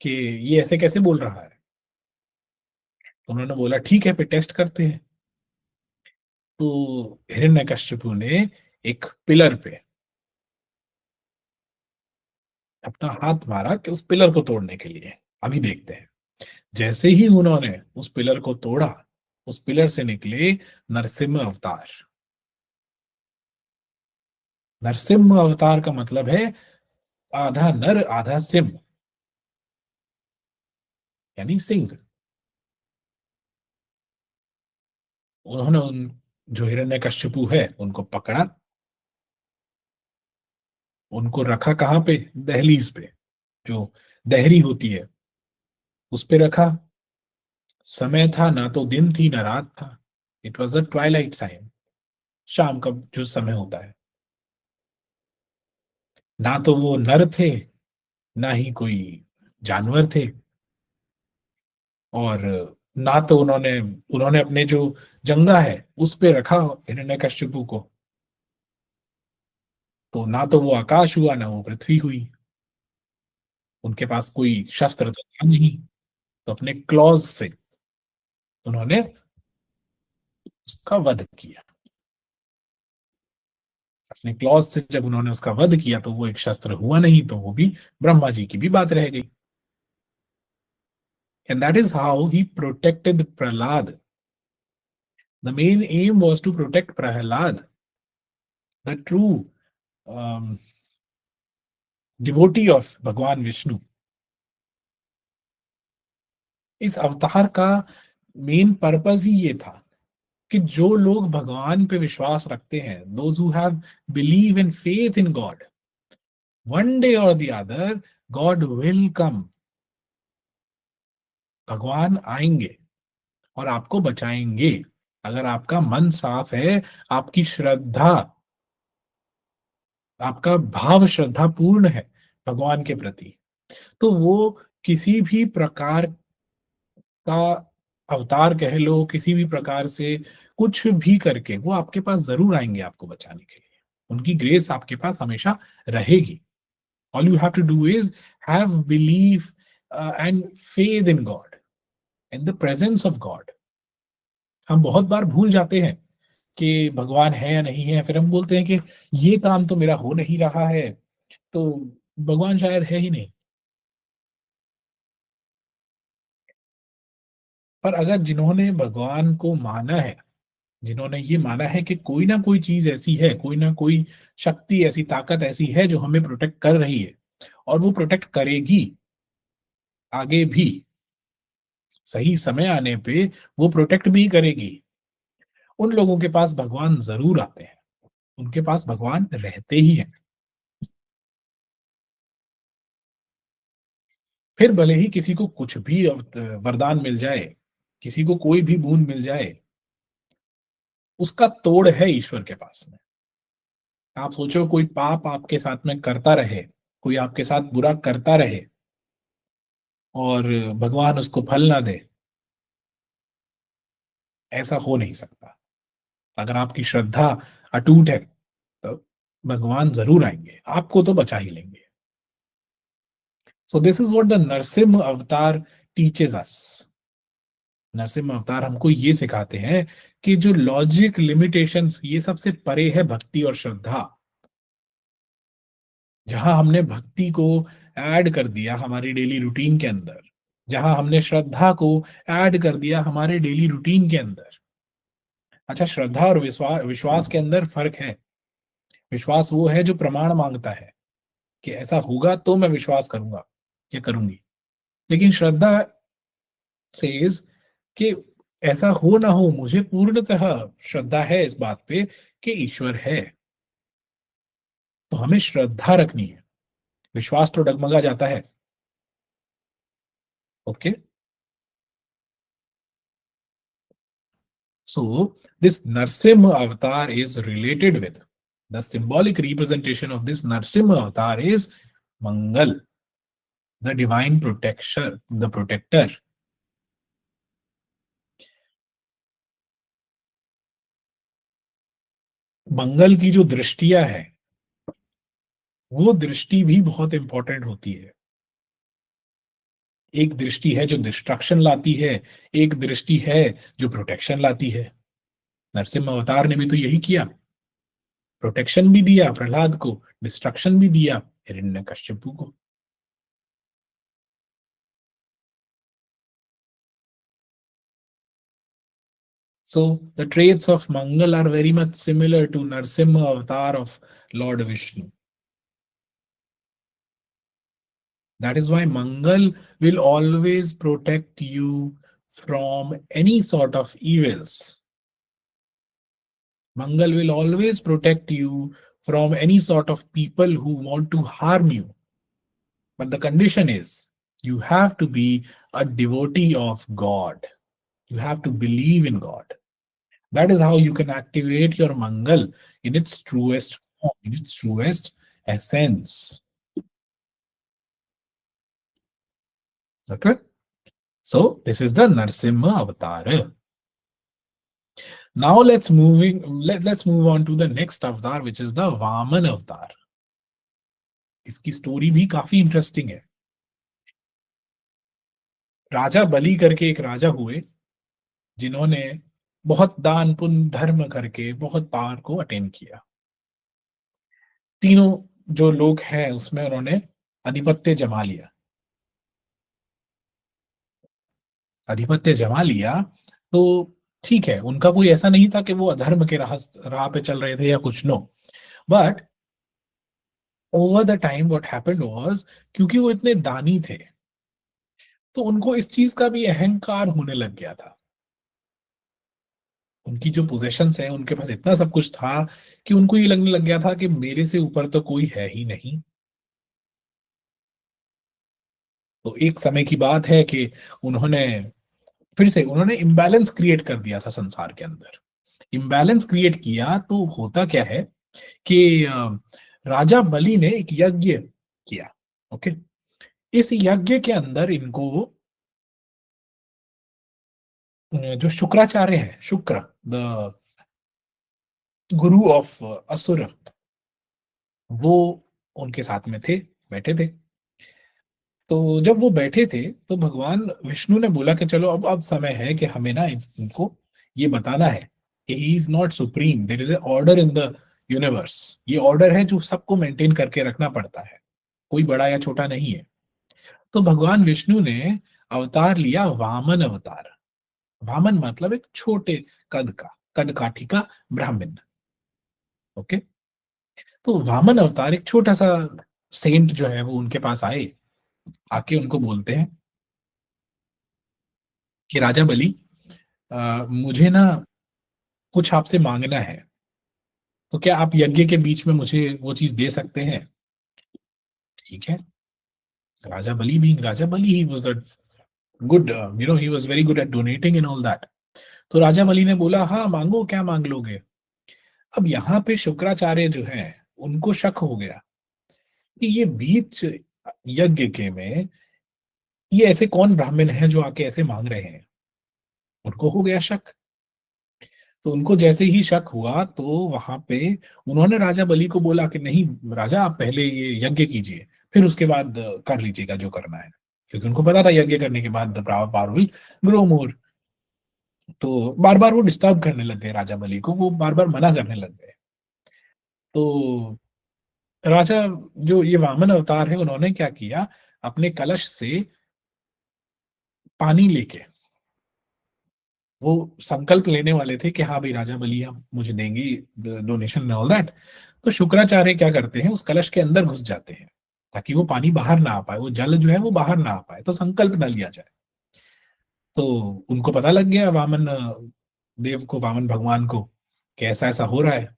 S1: कि ये ऐसे कैसे बोल रहा है। तो उन्होंने बोला ठीक है, फिर टेस्ट करते हैं। तो हिरण्यकश्यपु ने एक पिलर पे अपना हाथ मारा कि उस पिलर को तोड़ने के लिए। अभी देखते हैं। जैसे ही उन्होंने उस पिलर को तोड़ा, उस पिलर से निकले नरसिम्हा अवतार। नरसिम्हा अवतार का मतलब है आधा नर आधा सिंह, यानी सिंह। उन्होंने उन जो हिरण्यकश्यपु है उनको पकड़ा, उनको रखा कहाँ पे, दहलीज पे, जो दहरी होती है, उस पे रखा। समय था, ना तो दिन थी ना रात था। It was the Twilight time, शाम का जो समय होता है। ना तो वो नर थे, ना ही कोई जानवर थे, और ना तो उन्होंने उन्होंने अपने जो जंगा है उस पे रखा हिरण्यकश्यपु को। तो ना तो वो आकाश हुआ, ना वो पृथ्वी हुई। उनके पास कोई शस्त्र तो था नहीं, तो अपने क्लॉज से उन्होंने उसका वध किया। अपने क्लॉज से जब उन्होंने उसका वध किया तो वो एक शस्त्र हुआ नहीं, तो वो भी ब्रह्मा जी की भी बात रह गई। And that is how he protected Prahlad. The main M was to protect Prahlad, the true um, devotee of भगवान विष्णु। इस अवतार का मेन पर्पस ही ये था कि जो लोग भगवान पे विश्वास रखते हैं, those who have believe and faith in God, one day or the other God will come। भगवान आएंगे और आपको बचाएंगे। अगर आपका मन साफ है, आपकी श्रद्धा, आपका भाव श्रद्धा पूर्ण है भगवान के प्रति, तो वो किसी भी प्रकार का अवतार कह लो, किसी भी प्रकार से कुछ भी करके वो आपके पास जरूर आएंगे आपको बचाने के लिए। उनकी ग्रेस आपके पास हमेशा रहेगी। All you have to do is have believe and faith in God, in the presence of God. हम बहुत बार भूल जाते हैं कि भगवान है या नहीं है, फिर हम बोलते हैं कि ये काम तो मेरा हो नहीं रहा है, तो भगवान शायद है ही नहीं। पर अगर जिन्होंने भगवान को माना है, जिन्होंने ये माना है कि कोई ना कोई चीज ऐसी है, कोई ना कोई शक्ति ऐसी, ताकत ऐसी है जो हमें प्रोटेक्ट कर रही है, और वो प्रोटेक्ट करेगी आगे भी, सही समय आने पे वो प्रोटेक्ट भी करेगी, उन लोगों के पास भगवान जरूर आते हैं। उनके पास भगवान रहते ही हैं। फिर भले ही किसी को कुछ भी वरदान मिल जाए, किसी को कोई भी बूंद मिल जाए, उसका तोड़ है ईश्वर के पास में। आप सोचो कोई पाप आपके साथ में करता रहे, कोई आपके साथ बुरा करता रहे, और भगवान उसको फल ना दे, ऐसा हो नहीं सकता। अगर आपकी श्रद्धा अटूट है तो भगवान जरूर आएंगे, आपको तो बचा ही लेंगे। सो this is what the Narasimha अवतार टीचेस अस। नरसिम्हा अवतार हमको ये सिखाते हैं कि जो लॉजिक लिमिटेशंस, ये सबसे परे है भक्ति और श्रद्धा। जहां हमने भक्ति को ऐड कर दिया हमारी डेली रूटीन के अंदर, जहां हमने श्रद्धा को ऐड कर दिया हमारे डेली रूटीन के अंदर। अच्छा, श्रद्धा और विश्वास विश्वास के अंदर फर्क है। विश्वास वो है जो प्रमाण मांगता है कि ऐसा होगा तो मैं विश्वास करूंगा या करूंगी। लेकिन श्रद्धा सेज कि ऐसा हो ना हो, मुझे पूर्णतः श्रद्धा है इस बात पे कि ईश्वर है, तो हमें श्रद्धा रखनी है। विश्वास तो डगमगा जाता है। Okay, so this Narsimha avatar is related with the symbolic representation of this Narsimha avatar is Mangal, the divine protection, the protector। मंगल की जो दृष्टियां है, वो दृष्टि भी बहुत इंपॉर्टेंट होती है। एक दृष्टि है जो डिस्ट्रक्शन लाती है, एक दृष्टि है जो प्रोटेक्शन लाती है। नरसिम्हा अवतार ने भी तो यही किया, प्रोटेक्शन भी दिया प्रहलाद को, डिस्ट्रक्शन भी दिया हिरण्यकश्यपु को। So the traits of Mangal are very much similar to Narsimha avatar of Lord Vishnu. That is why Mangal will always protect you from any sort of evils. Mangal will always protect you from any sort of people who want to harm you. But the condition is You have to be a devotee of God. You have to believe in God. That is how you can activate your Mangal in its truest form, in its truest essence. Okay? So this is the Narsimha avatar. Now let's move on to the next avatar, which is the Vaman avatar. इसकी story भी काफी interesting है. राजा बलि करके एक राजा हुए जिन्होंने बहुत दान पुण्य धर्म करके बहुत पावर को अटेन किया. तीनों जो लोग हैं उसमें उन्होंने आधिपत्य जमा लिया. आधिपत्य जमा लिया तो ठीक है, उनका कोई ऐसा नहीं था कि वो अधर्म के राह पे चल रहे थे या कुछ. No, but over the time what happened was, क्योंकि वो इतने दानी थे तो उनको इस चीज का भी अहंकार होने लग गया था. उनकी जो पोजेशंस है, उनके पास इतना सब कुछ था कि उनको ये लगने लग गया था कि मेरे से ऊपर तो कोई है ही नहीं. तो एक समय की बात है कि उन्होंने फिर से उन्होंने इम्बैलेंस क्रिएट कर दिया था संसार के अंदर. इम्बैलेंस क्रिएट किया तो होता क्या है कि राजा बलि ने एक यज्ञ किया. ओके, इस यज्ञ के अंदर इनको जो शुक्राचार्य है, शुक्र द गुरु ऑफ असुर, वो उनके साथ में थे, बैठे थे. तो जब वो बैठे थे तो भगवान विष्णु ने बोला कि चलो अब समय है कि हमें ना इनको ये बताना है कि he is not supreme, there is a order in the universe. ये ऑर्डर है जो सबको मेंटेन करके रखना पड़ता है, कोई बड़ा या छोटा नहीं है. तो भगवान विष्णु ने अवतार लिया, वामन अवतार. वामन मतलब एक छोटे कद काठी का ब्राह्मण. ओके, तो वामन अवतार एक छोटा सा सेंट जो है वो उनके पास आए, आके उनको बोलते हैं कि राजा बलि, मुझे ना कुछ आपसे मांगना है, तो क्या आप यज्ञ के बीच में मुझे वो चीज दे सकते हैं? ठीक है. Raja Bali he was a good, he was very good at donating and all that. तो राजा बलि ने बोला, हाँ मांगो, क्या मांग लोगे? अब यहाँ पे शुक्राचार्य जो है उनको शक हो गया कि ये बीच यज्ञ के में ये ऐसे कौन ब्राह्मण हैं जो आके ऐसे मांग रहे हैं. उनको हो गया शक. तो उनको जैसे ही शक हुआ तो वहां पे उन्होंने राजा बलि को बोला कि नहीं राजा, आप पहले ये यज्ञ कीजिए, फिर उसके बाद कर लीजिएगा जो करना है. क्योंकि उनको पता था यज्ञ करने के बाद the power will grow more. तो बार बार वो डिस्टर्ब करने लग गए राजा बलि को, वो बार बार मना करने लग गए. तो राजा, जो ये वामन अवतार है, उन्होंने क्या किया, अपने कलश से पानी लेके वो संकल्प लेने वाले थे कि हाँ भाई राजा बलि हम मुझे देंगे डोनेशन एंड ऑल दैट. तो शुक्राचार्य क्या करते हैं, उस कलश के अंदर घुस जाते हैं ताकि वो पानी बाहर ना आ पाए, वो जल जो है वो बाहर ना आ पाए, तो संकल्प ना लिया जाए. तो उनको पता लग गया वामन देव को, वामन भगवान को, कि ऐसा ऐसा हो रहा है.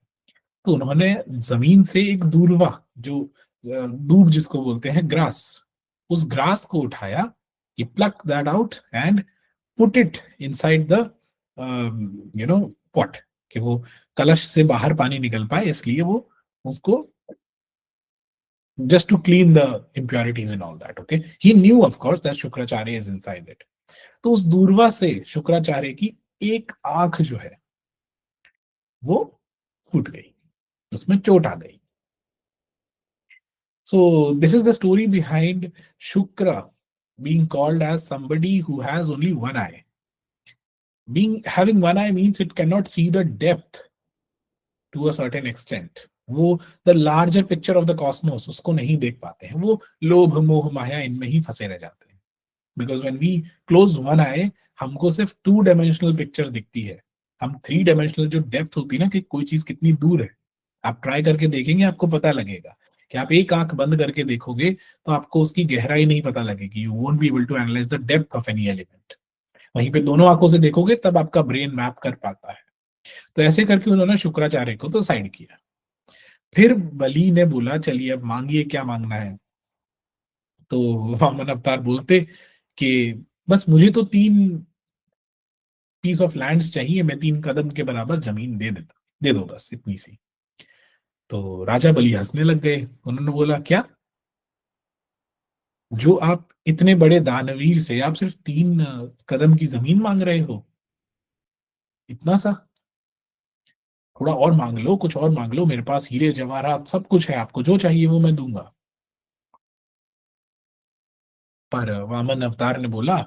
S1: तो उन्होंने जमीन से एक दूर्वा, जो दूब जिसको बोलते हैं, ग्रास, उस ग्रास को उठाया. He pluck that out and put it inside the pot, कि वो कलश से बाहर पानी निकल पाए, इसलिए वो उसको just to clean the impurities and all that. Okay, he knew of course that Shukracharya is inside it. तो उस दूर्वा से शुक्राचार्य की एक आंख जो है वो फूट गई, उसमें चोट आ गई. So this is the story behind Shukra being called as somebody who has only one eye. Having one eye means it cannot see the depth to a certain extent. वो the larger picture of the Cosmos उसको नहीं देख पाते हैं, वो लोभ मोह माया इनमें ही फंसे रह जाते हैं. Because when we close one eye, हमको सिर्फ 2 डायमेंशनल पिक्चर दिखती है. हम 3 डायमेंशनल जो डेप्थ होती है ना, कि कोई चीज कितनी दूर है, आप ट्राई करके देखेंगे आपको पता लगेगा. कि आप एक आंख बंद करके देखोगे तो आपको उसकी गहराई नहीं पता लगेगी. You won't be able to analyse the depth of any element. वहीं पे दोनों आंखों से देखोगे तब आपका ब्रेन मैप कर पाता है. तो ऐसे करके उन्होंने शुक्राचार्य को तो साइड किया. फिर बलि ने बोला चलिए अब मांगिए, क्या मांगना है. तो वामन अवतार बोलते कि बस मुझे तो 3 पीस ऑफ लैंड चाहिए, मैं 3 कदम के बराबर जमीन दे दो बस इतनी सी। तो राजा बलि हंसने लग गए। उन्होंने बोला, क्या, जो आप इतने बड़े दानवीर से आप सिर्फ 3 कदम की जमीन मांग रहे हो, इतना सा? थोड़ा और मांग लो, कुछ और मांग लो, मेरे पास हीरे जवाहरात सब कुछ है, आपको जो चाहिए वो मैं दूंगा। पर वामन अवतार ने बोला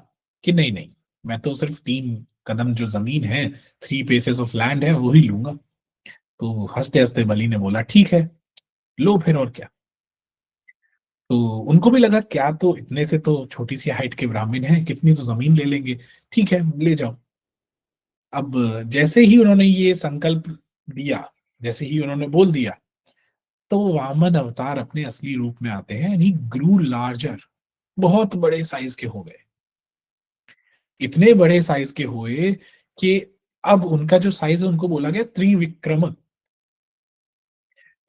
S1: कि नहीं नहीं, मैं तो सिर्फ 3 कदम जो जमीन है, 3 पीसेस ऑफ लैंड है, वो ही लूंगा। तो हंसते हंसते बलि ने बोला, ठीक है, लो फिर, और क्या। तो उनको भी लगा, क्या, तो इतने से तो छोटी सी हाइट के ब्राह्मण हैं, कितनी तो जमीन ले लेंगे, ठीक है ले जाओ। अब जैसे ही उन्होंने ये संकल्प दिया, जैसे ही उन्होंने बोल दिया, तो वामन अवतार अपने असली रूप में आते हैं, यानी ग्रू लार्जर, बहुत बड़े साइज के हो गए। इतने बड़े साइज के हुए कि अब उनका जो साइज है, उनको बोला गया त्रिविक्रम।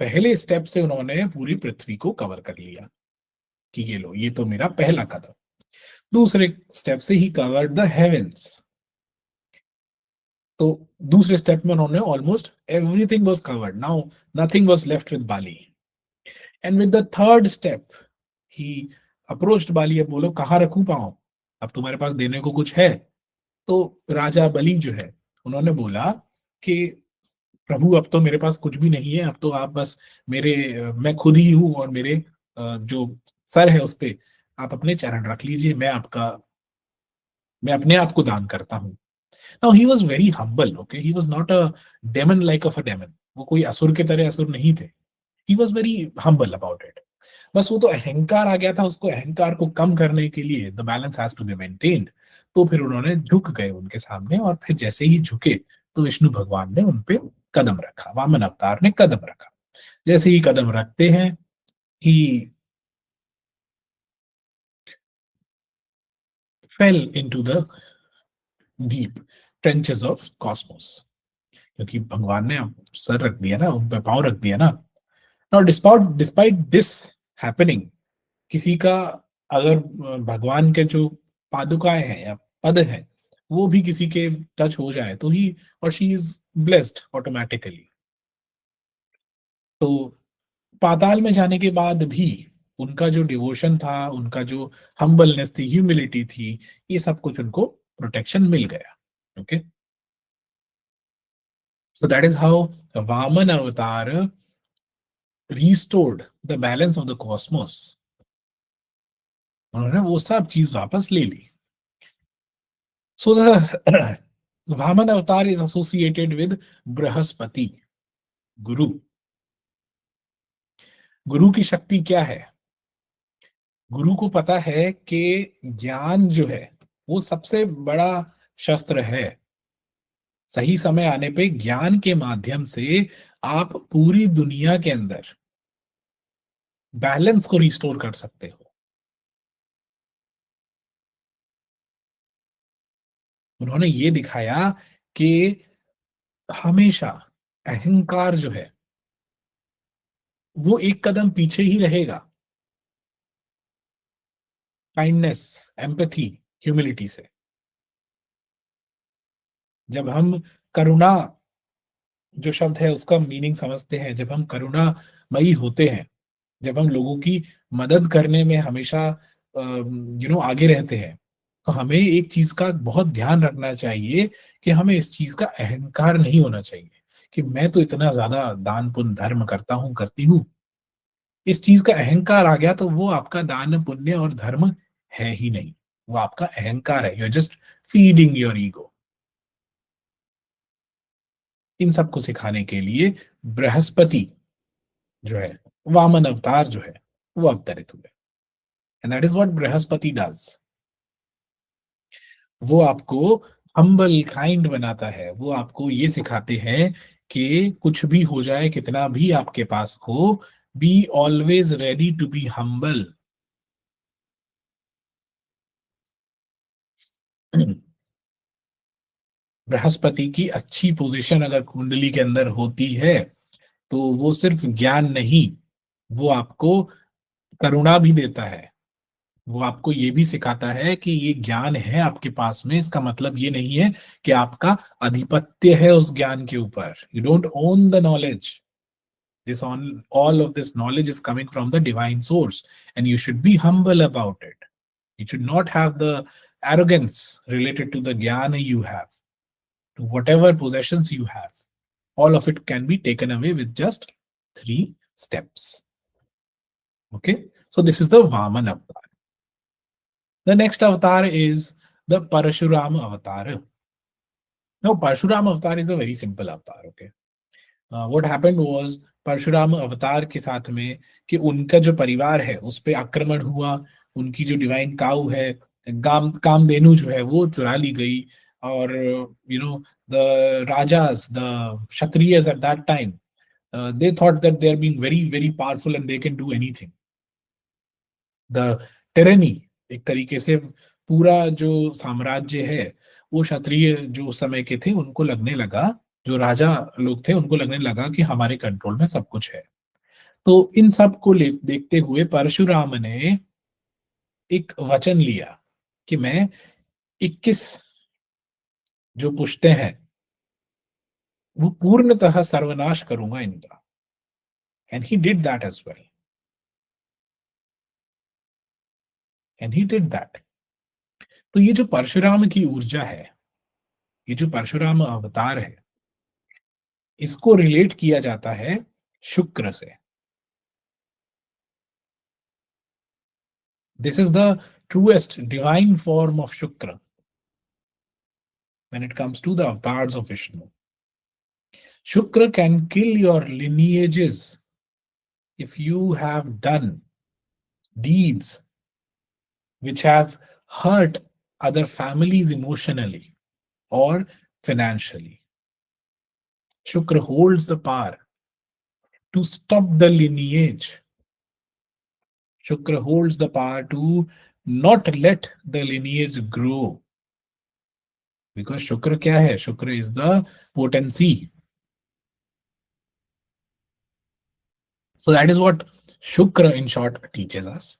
S1: पहले स्टेप से उन्होंने पूरी पृथ्वी को कवर कर लिया कि ये लो, ये तो मेरा पहला कदम। दूसरे स्टेप से ही कवर्ड द हेवेंस। तो दूसरे स्टेप में उन्होंने almost everything was covered, now nothing was left with Bali. And with the third step he approached Bali. अब बोलो, कहाँ रखूं पाऊं, अब तुम्हारे पास देने को कुछ है? तो राजा बलि जो है, उन्होंने बोला कि प्रभु, अब तो मेरे पास कुछ भी नहीं है, अब तो आप बस मेरे मैं खुद ही हूं, और मेरे जो सर है उस पे आप अपने चरण रख लीजिए, मैं अपने आप को दान करता हूँ। Now he was very humble, okay, he was not a demon like of a demon, वो कोई असुर के तरह असुर नहीं थे। He was very humble about it. बस वो तो अहंकार आ गया था, उसको अहंकार को कम करने के लिए the balance has to be maintained. तो फिर उन्होंने झुक गए उनके सामने, और फिर जैसे ही झुके तो विष्णु भगवान ने उनपे कदम रखा, वामन अवतार ने कदम रखा। जैसे ही कदम रखते हैं, he fell into the deep trenches of cosmos. क्योंकि भगवान ने सर रख दिया ना, उन पे पांव रख दिया ना। Now despite despite this happening, किसी का अगर भगवान के जो पादुकाएं हैं या पद है, वो भी किसी के टच हो जाए तो ही और शी इज ब्लेस्ड ऑटोमेटिकली। तो पाताल में जाने के बाद भी उनका जो डिवोशन था, उनका जो हम्बलनेस थी, ह्यूमिलिटी थी, ये सब कुछ उनको प्रोटेक्शन मिल गया। Okay, so that is how Vamana avatar restored the balance of the cosmos. उन्होंने वो सब चीज वापस ले ली। सो द वामन अवतार इज एसोसिएटेड विद बृहस्पति, गुरु। गुरु की शक्ति क्या है? गुरु को पता है कि ज्ञान जो है वो सबसे बड़ा शस्त्र है। सही समय आने पे ज्ञान के माध्यम से आप पूरी दुनिया के अंदर बैलेंस को रिस्टोर कर सकते हो। उन्होंने ये दिखाया कि हमेशा अहंकार जो है वो 1 कदम पीछे ही रहेगा काइंडनेस, एम्पैथी, ह्यूमिलिटी से। जब हम करुणा जो शब्द है उसका मीनिंग समझते हैं, जब हम करुणामयी होते हैं, जब हम लोगों की मदद करने में हमेशा आगे रहते हैं, तो हमें एक चीज का बहुत ध्यान रखना चाहिए कि हमें इस चीज का अहंकार नहीं होना चाहिए कि मैं तो इतना ज्यादा दान पुण्य धर्म करता हूँ, करती हूँ। इस चीज का अहंकार आ गया तो वो आपका दान पुण्य और धर्म है ही नहीं, वो आपका अहंकार है। You are just feeding your ego. इन सबको सिखाने के लिए बृहस्पति जो है, वामन अवतार जो है, वो अवतरित हुए। And that is what Brihaspati does. वो आपको हम्बल काइंड बनाता है, वो आपको ये सिखाते हैं कि कुछ भी हो जाए, कितना भी आपके पास हो, be always ready to be humble. Brihaspati की अच्छी पोजीशन अगर कुंडली के अंदर होती है, तो वो सिर्फ ज्ञान नहीं, वो आपको करुणा भी देता है। वो आपको ये भी सिखाता है कि ये ज्ञान है आपके पास में, इसका मतलब ये नहीं है कि आपका अधिपत्य है उस ज्ञान के ऊपर. You don't own the knowledge. This all of this knowledge is coming from the divine source, and you should be humble about it. You should not have the arrogance related to the jnana you have, to whatever possessions you have. All of it can be taken away with just 3 steps. Okay, so this is the Vaman avatar. The next avatar is the Parashurama avatar. Now, Parashurama avatar is a very simple avatar. Okay, what happened was, Parashurama अवतार के साथ में कि उनका जो परिवार है उस पे आक्रमण हुआ, उनकी जो डिवाइन काऊ है, कामधेनु जो है वो चुरा ली गई. और the rajas, the Kshatriyas at that time, they thought that they are being very very powerful and they can do anything. The tyranny, एक तरीके से पूरा जो साम्राज्य है वो क्षत्रिय जो उस समय के थे उनको लगने लगा, जो राजा लोग थे उनको लगने लगा कि हमारे कंट्रोल में सब कुछ है. तो इन सब को देखते हुए परशुराम ने एक वचन लिया कि मैं 21 जो पुश्ते हैं वो पूर्णतः सर्वनाश करूंगा इनका. And he did that as well. And he did that. तो ये जो परशुराम की ऊर्जा है, ये जो परशुराम अवतार है, इसको रिलेट किया जाता है शुक्र से. This is the truest divine form of शुक्र when it comes to the avatars of Vishnu. Shukra can kill your lineages if you have done deeds which have hurt other families emotionally or financially. Shukra holds the power to stop the lineage. Shukra holds the power to not let the lineage grow. Because Shukra क्या है? Shukra is the potency. So that is what Shukra in short teaches us.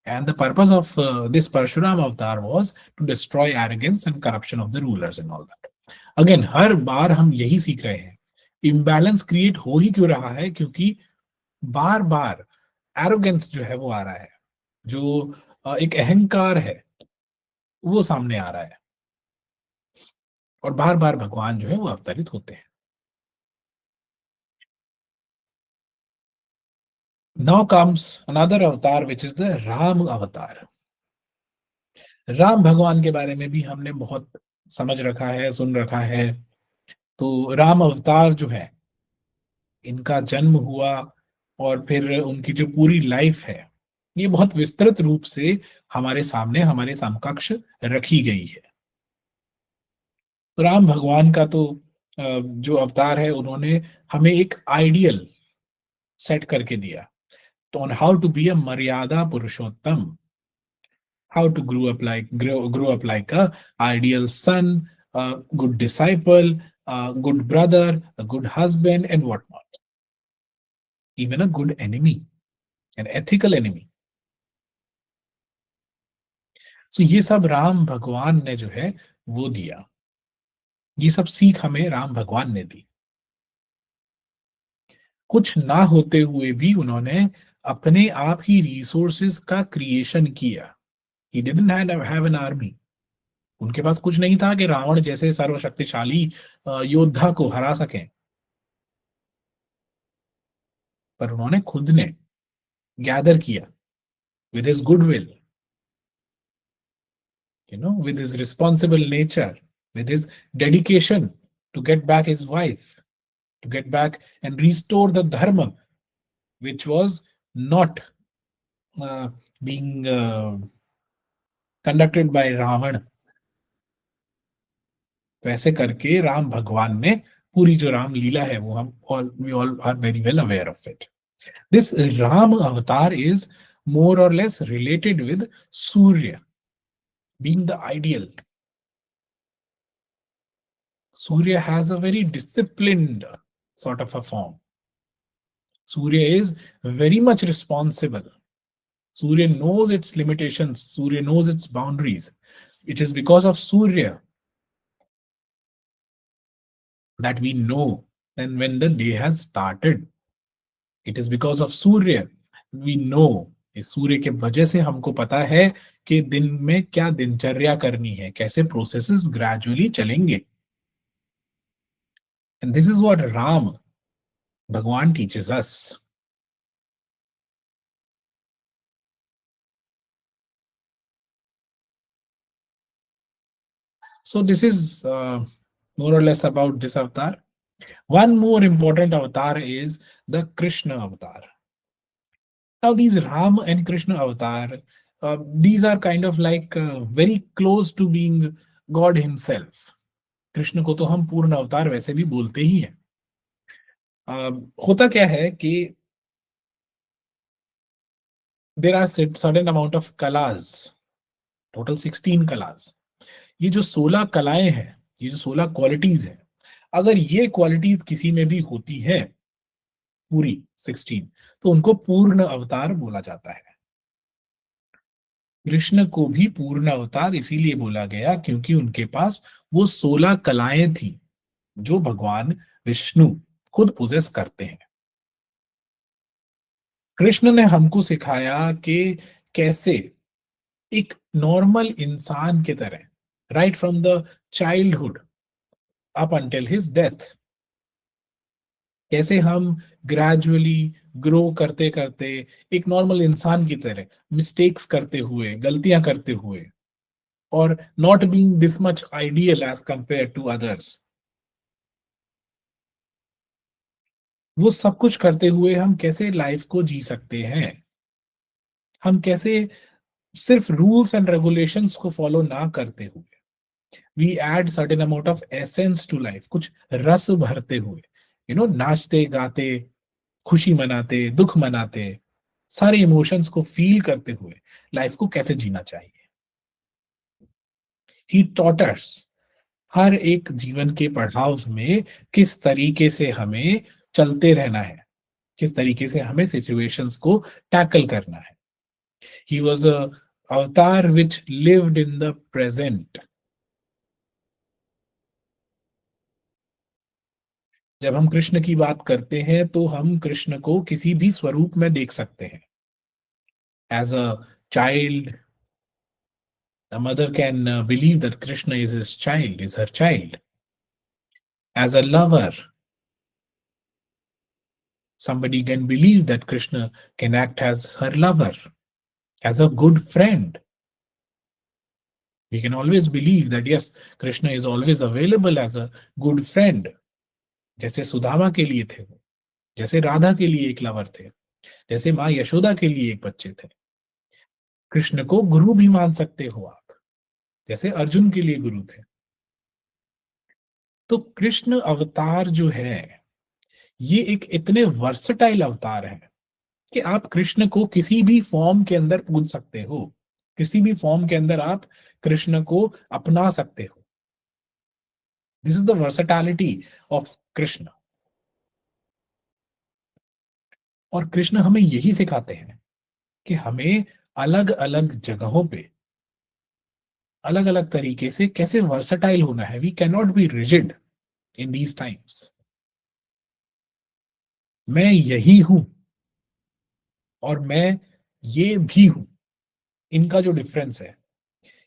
S1: And the purpose of this Parshuram avatar was to destroy arrogance and corruption of the rulers and all that. Again, हर बार हम यही सीख रहे हैं. Imbalance create हो ही क्यों रहा है? क्योंकि बार बार एरोगेंस जो है वो आ रहा है, जो एक अहंकार है वो सामने आ रहा है, और बार बार भगवान जो है वो अवतरित होते हैं. Now comes another avatar which is the Ram अवतार. राम भगवान के बारे में भी हमने बहुत समझ रखा है, सुन रखा है. तो राम अवतार जो है, इनका जन्म हुआ और फिर उनकी जो पूरी लाइफ है ये बहुत विस्तृत रूप से हमारे सामने, हमारे समकक्ष रखी गई है. तो राम भगवान का तो जो अवतार है उन्होंने हमें एक आइडियल सेट करके दिया. तो on how to be a Maryada Purushottam, how to grow up like a ideal son, a good disciple, a good brother, a good husband, and whatnot. Even a good enemy, an ethical enemy. So ये सब राम भगवान ने जो है वो दिया. ये सब सीख हमें राम भगवान ने दी. कुछ ना होते हुए भी उन्होंने अपने आप ही रिसोर्सेज का क्रिएशन किया. He didn't have an army. उनके पास कुछ नहीं था कि रावण जैसे सर्वशक्तिशाली योद्धा को हरा सकें, पर उन्होंने खुद ने गैदर किया with his goodwill, with his responsible nature, with his dedication to get back his wife, to get back and restore the dharma which was not being conducted by Ravan. तो ऐसे करके राम भगवान ने पूरी जो राम लीला है वो we all are very well aware of it. This Ram avatar is more or less related with Surya being the ideal. Surya has a very disciplined sort of a form. Surya is very much responsible. Surya knows its limitations. Surya knows its boundaries. It is because of Surya that we know and when the day has started. It is because of Surya we know. इस सूर्य के वजह से हमको पता है कि दिन में क्या दिनचर्या करनी है, कैसे प्रोसेसेस ग्रेजुअली चलेंगे. And this is what Ram Bhagwan teaches us. So this is more or less about this avatar. One more important avatar is the Krishna avatar. Now these Ram and Krishna avatar, these are kind of like very close to being God himself. Krishna को तो हम पूर्ण अवतार वैसे भी बोलते ही हैं. होता क्या है कि there are certain amount of kalas, total 16 kalas. ये जो 16 कलाएं हैं, ये जो 16 क्वालिटीज हैं, अगर ये क्वालिटीज किसी में भी होती है पूरी 16, तो उनको पूर्ण अवतार बोला जाता है. कृष्ण को भी पूर्ण अवतार इसीलिए बोला गया क्योंकि उनके पास वो 16 कलाएं थी जो भगवान विष्णु खुद पोजेस करते हैं. कृष्ण ने हमको सिखाया कि कैसे एक नॉर्मल इंसान की तरह, right from the childhood up until his death, कैसे हम ग्रेजुअली ग्रो करते करते एक नॉर्मल इंसान की तरह मिस्टेक्स करते हुए, गलतियां करते हुए, और not being this much ideal as compare to others, वो सब कुछ करते हुए हम कैसे लाइफ को जी सकते हैं. हम कैसे सिर्फ रूल्स एंड रेगुलेशंस को फॉलो ना करते हुए we add certain amount of essence to life, कुछ रस भरते हुए, नाचते गाते, खुशी मनाते, दुख मनाते, सारे इमोशंस को फील करते हुए लाइफ को कैसे जीना चाहिए. ही टॉट अस, हर एक जीवन के पड़ाव में किस तरीके से हमें चलते रहना है, किस तरीके से हमें सिचुएशंस को टैकल करना है. ही वॉज अ अवतार विच लिव्ड इन द प्रेजेंट. जब हम कृष्ण की बात करते हैं तो हम कृष्ण को किसी भी स्वरूप में देख सकते हैं. As a child, a mother can believe that Krishna is his child, is her child. As a lover, somebody can believe that Krishna can act as her lover. As a good friend, we can always believe that yes, Krishna is always available as a good friend. जैसे सुदामा के लिए थे वो, जैसे राधा के लिए एक lover थे, जैसे माँ यशोदा के लिए एक बच्चे थे. कृष्ण को गुरु भी मान सकते हो आप, जैसे अर्जुन के लिए गुरु थे. तो कृष्ण अवतार जो है, ये एक इतने वर्सटाइल अवतार है कि आप कृष्ण को किसी भी फॉर्म के अंदर पूज सकते हो, किसी भी फॉर्म के अंदर आप कृष्ण को अपना सकते हो. This is the versatility of Krishna. और कृष्ण हमें यही सिखाते हैं कि हमें अलग अलग जगहों पे अलग अलग तरीके से कैसे वर्सटाइल होना है. We can not be rigid in these times. मैं यही हूं और मैं ये भी हूं, इनका जो डिफरेंस है,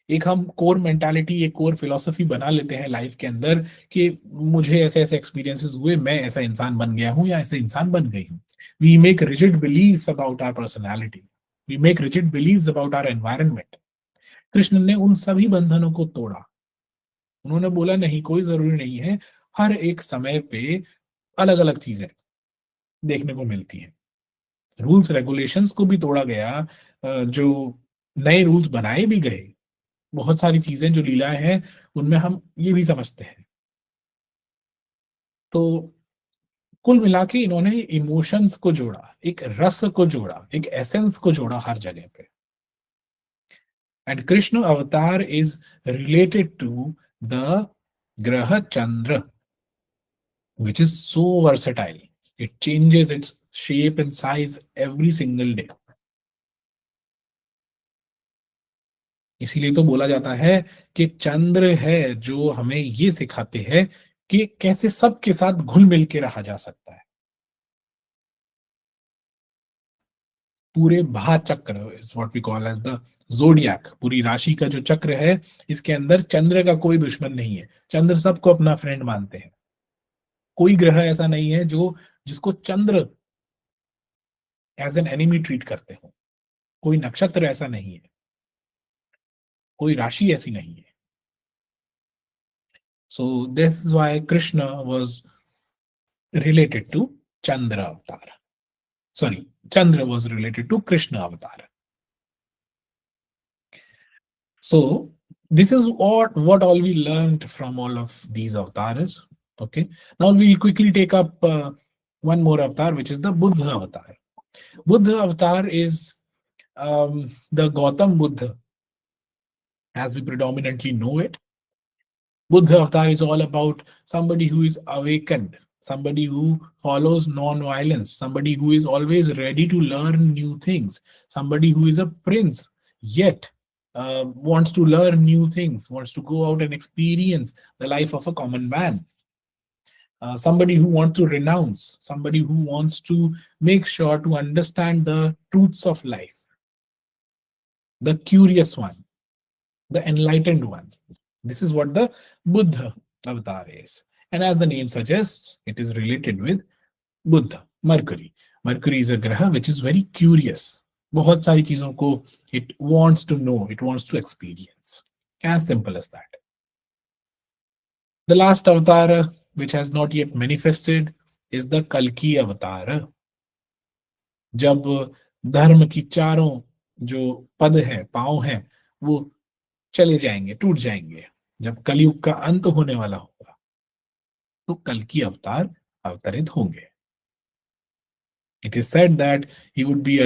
S1: एक हम कोर मेंटालिटी, एक कोर फिलोसफी बना लेते हैं लाइफ के अंदर कि मुझे ऐसे ऐसे एक्सपीरियंसेस हुए, मैं ऐसा इंसान बन गया हूं या ऐसे इंसान बन गई हूं. We make rigid believes about our personality, we make rigid believes about our environment. Krishna ने उन सभी बंधनों को तोड़ा. उन्होंने बोला नहीं, कोई जरूरी नहीं है, हर एक समय पे अलग अलग चीजें देखने को मिलती हैं. रूल्स रेगुलेशंस को भी तोड़ा गया, जो नए रूल्स बनाए भी गए, बहुत सारी चीजें जो लीलाएं हैं उनमें हम ये भी समझते हैं. तो कुल मिला के इन्होंने इमोशंस को जोड़ा, एक रस को जोड़ा, एक एसेंस को जोड़ा हर जगह पे. एंड कृष्ण अवतार इज रिलेटेड टू द ग्रह चंद्र, which is so versatile. It changes its shape and size every single day. इसीलिए तो बोला जाता है कि चंद्र है जो हमें ये सिखाते हैं कि कैसे सबके साथ घुल मिल के रहा जा सकता है। पूरे भाचक्र is what we call as the zodiac, पूरी राशि का जो चक्र है, इसके अंदर चंद्र का कोई दुश्मन नहीं है। चंद्र सबको अपना फ्रेंड मानते हैं। कोई ग्रह ऐसा नहीं है जो जिसको चंद्र एज एन एनिमी ट्रीट करते हो। कोई नक्षत्र ऐसा नहीं है, कोई राशि ऐसी नहीं है। So this is why Krishna was related to Chandra avatar. Sorry, Chandra was related to Krishna avatar. So this is what all we learned from all of these avatars. Okay, now we'll quickly take up one more avatar, which is the Buddha avatar. Buddha avatar is the Gautam Buddha, as we predominantly know it. Buddha avatar is all about somebody who is awakened, somebody who follows non-violence, somebody who is always ready to learn new things, somebody who is a prince, yet wants to learn new things, wants to go out and experience the life of a common man. Somebody who wants to renounce, somebody who wants to make sure to understand the truths of life, the curious one, the enlightened one. This is what the Buddha avatar is. And as the name suggests, it is related with Buddha, Mercury. Mercury is a graha which is very curious. बहुत सारी चीजों को it wants to know, it wants to experience. As simple as that. The last avatar which has not yet manifested is the Kalki avatar. जब धर्म की चारों जो पद है, पांव हैं, वो चले जाएंगे, टूट जाएंगे, जब कलयुग का अंत होने वाला होगा, तो कल्कि अवतार अवतरित होंगे. It is said that he would be a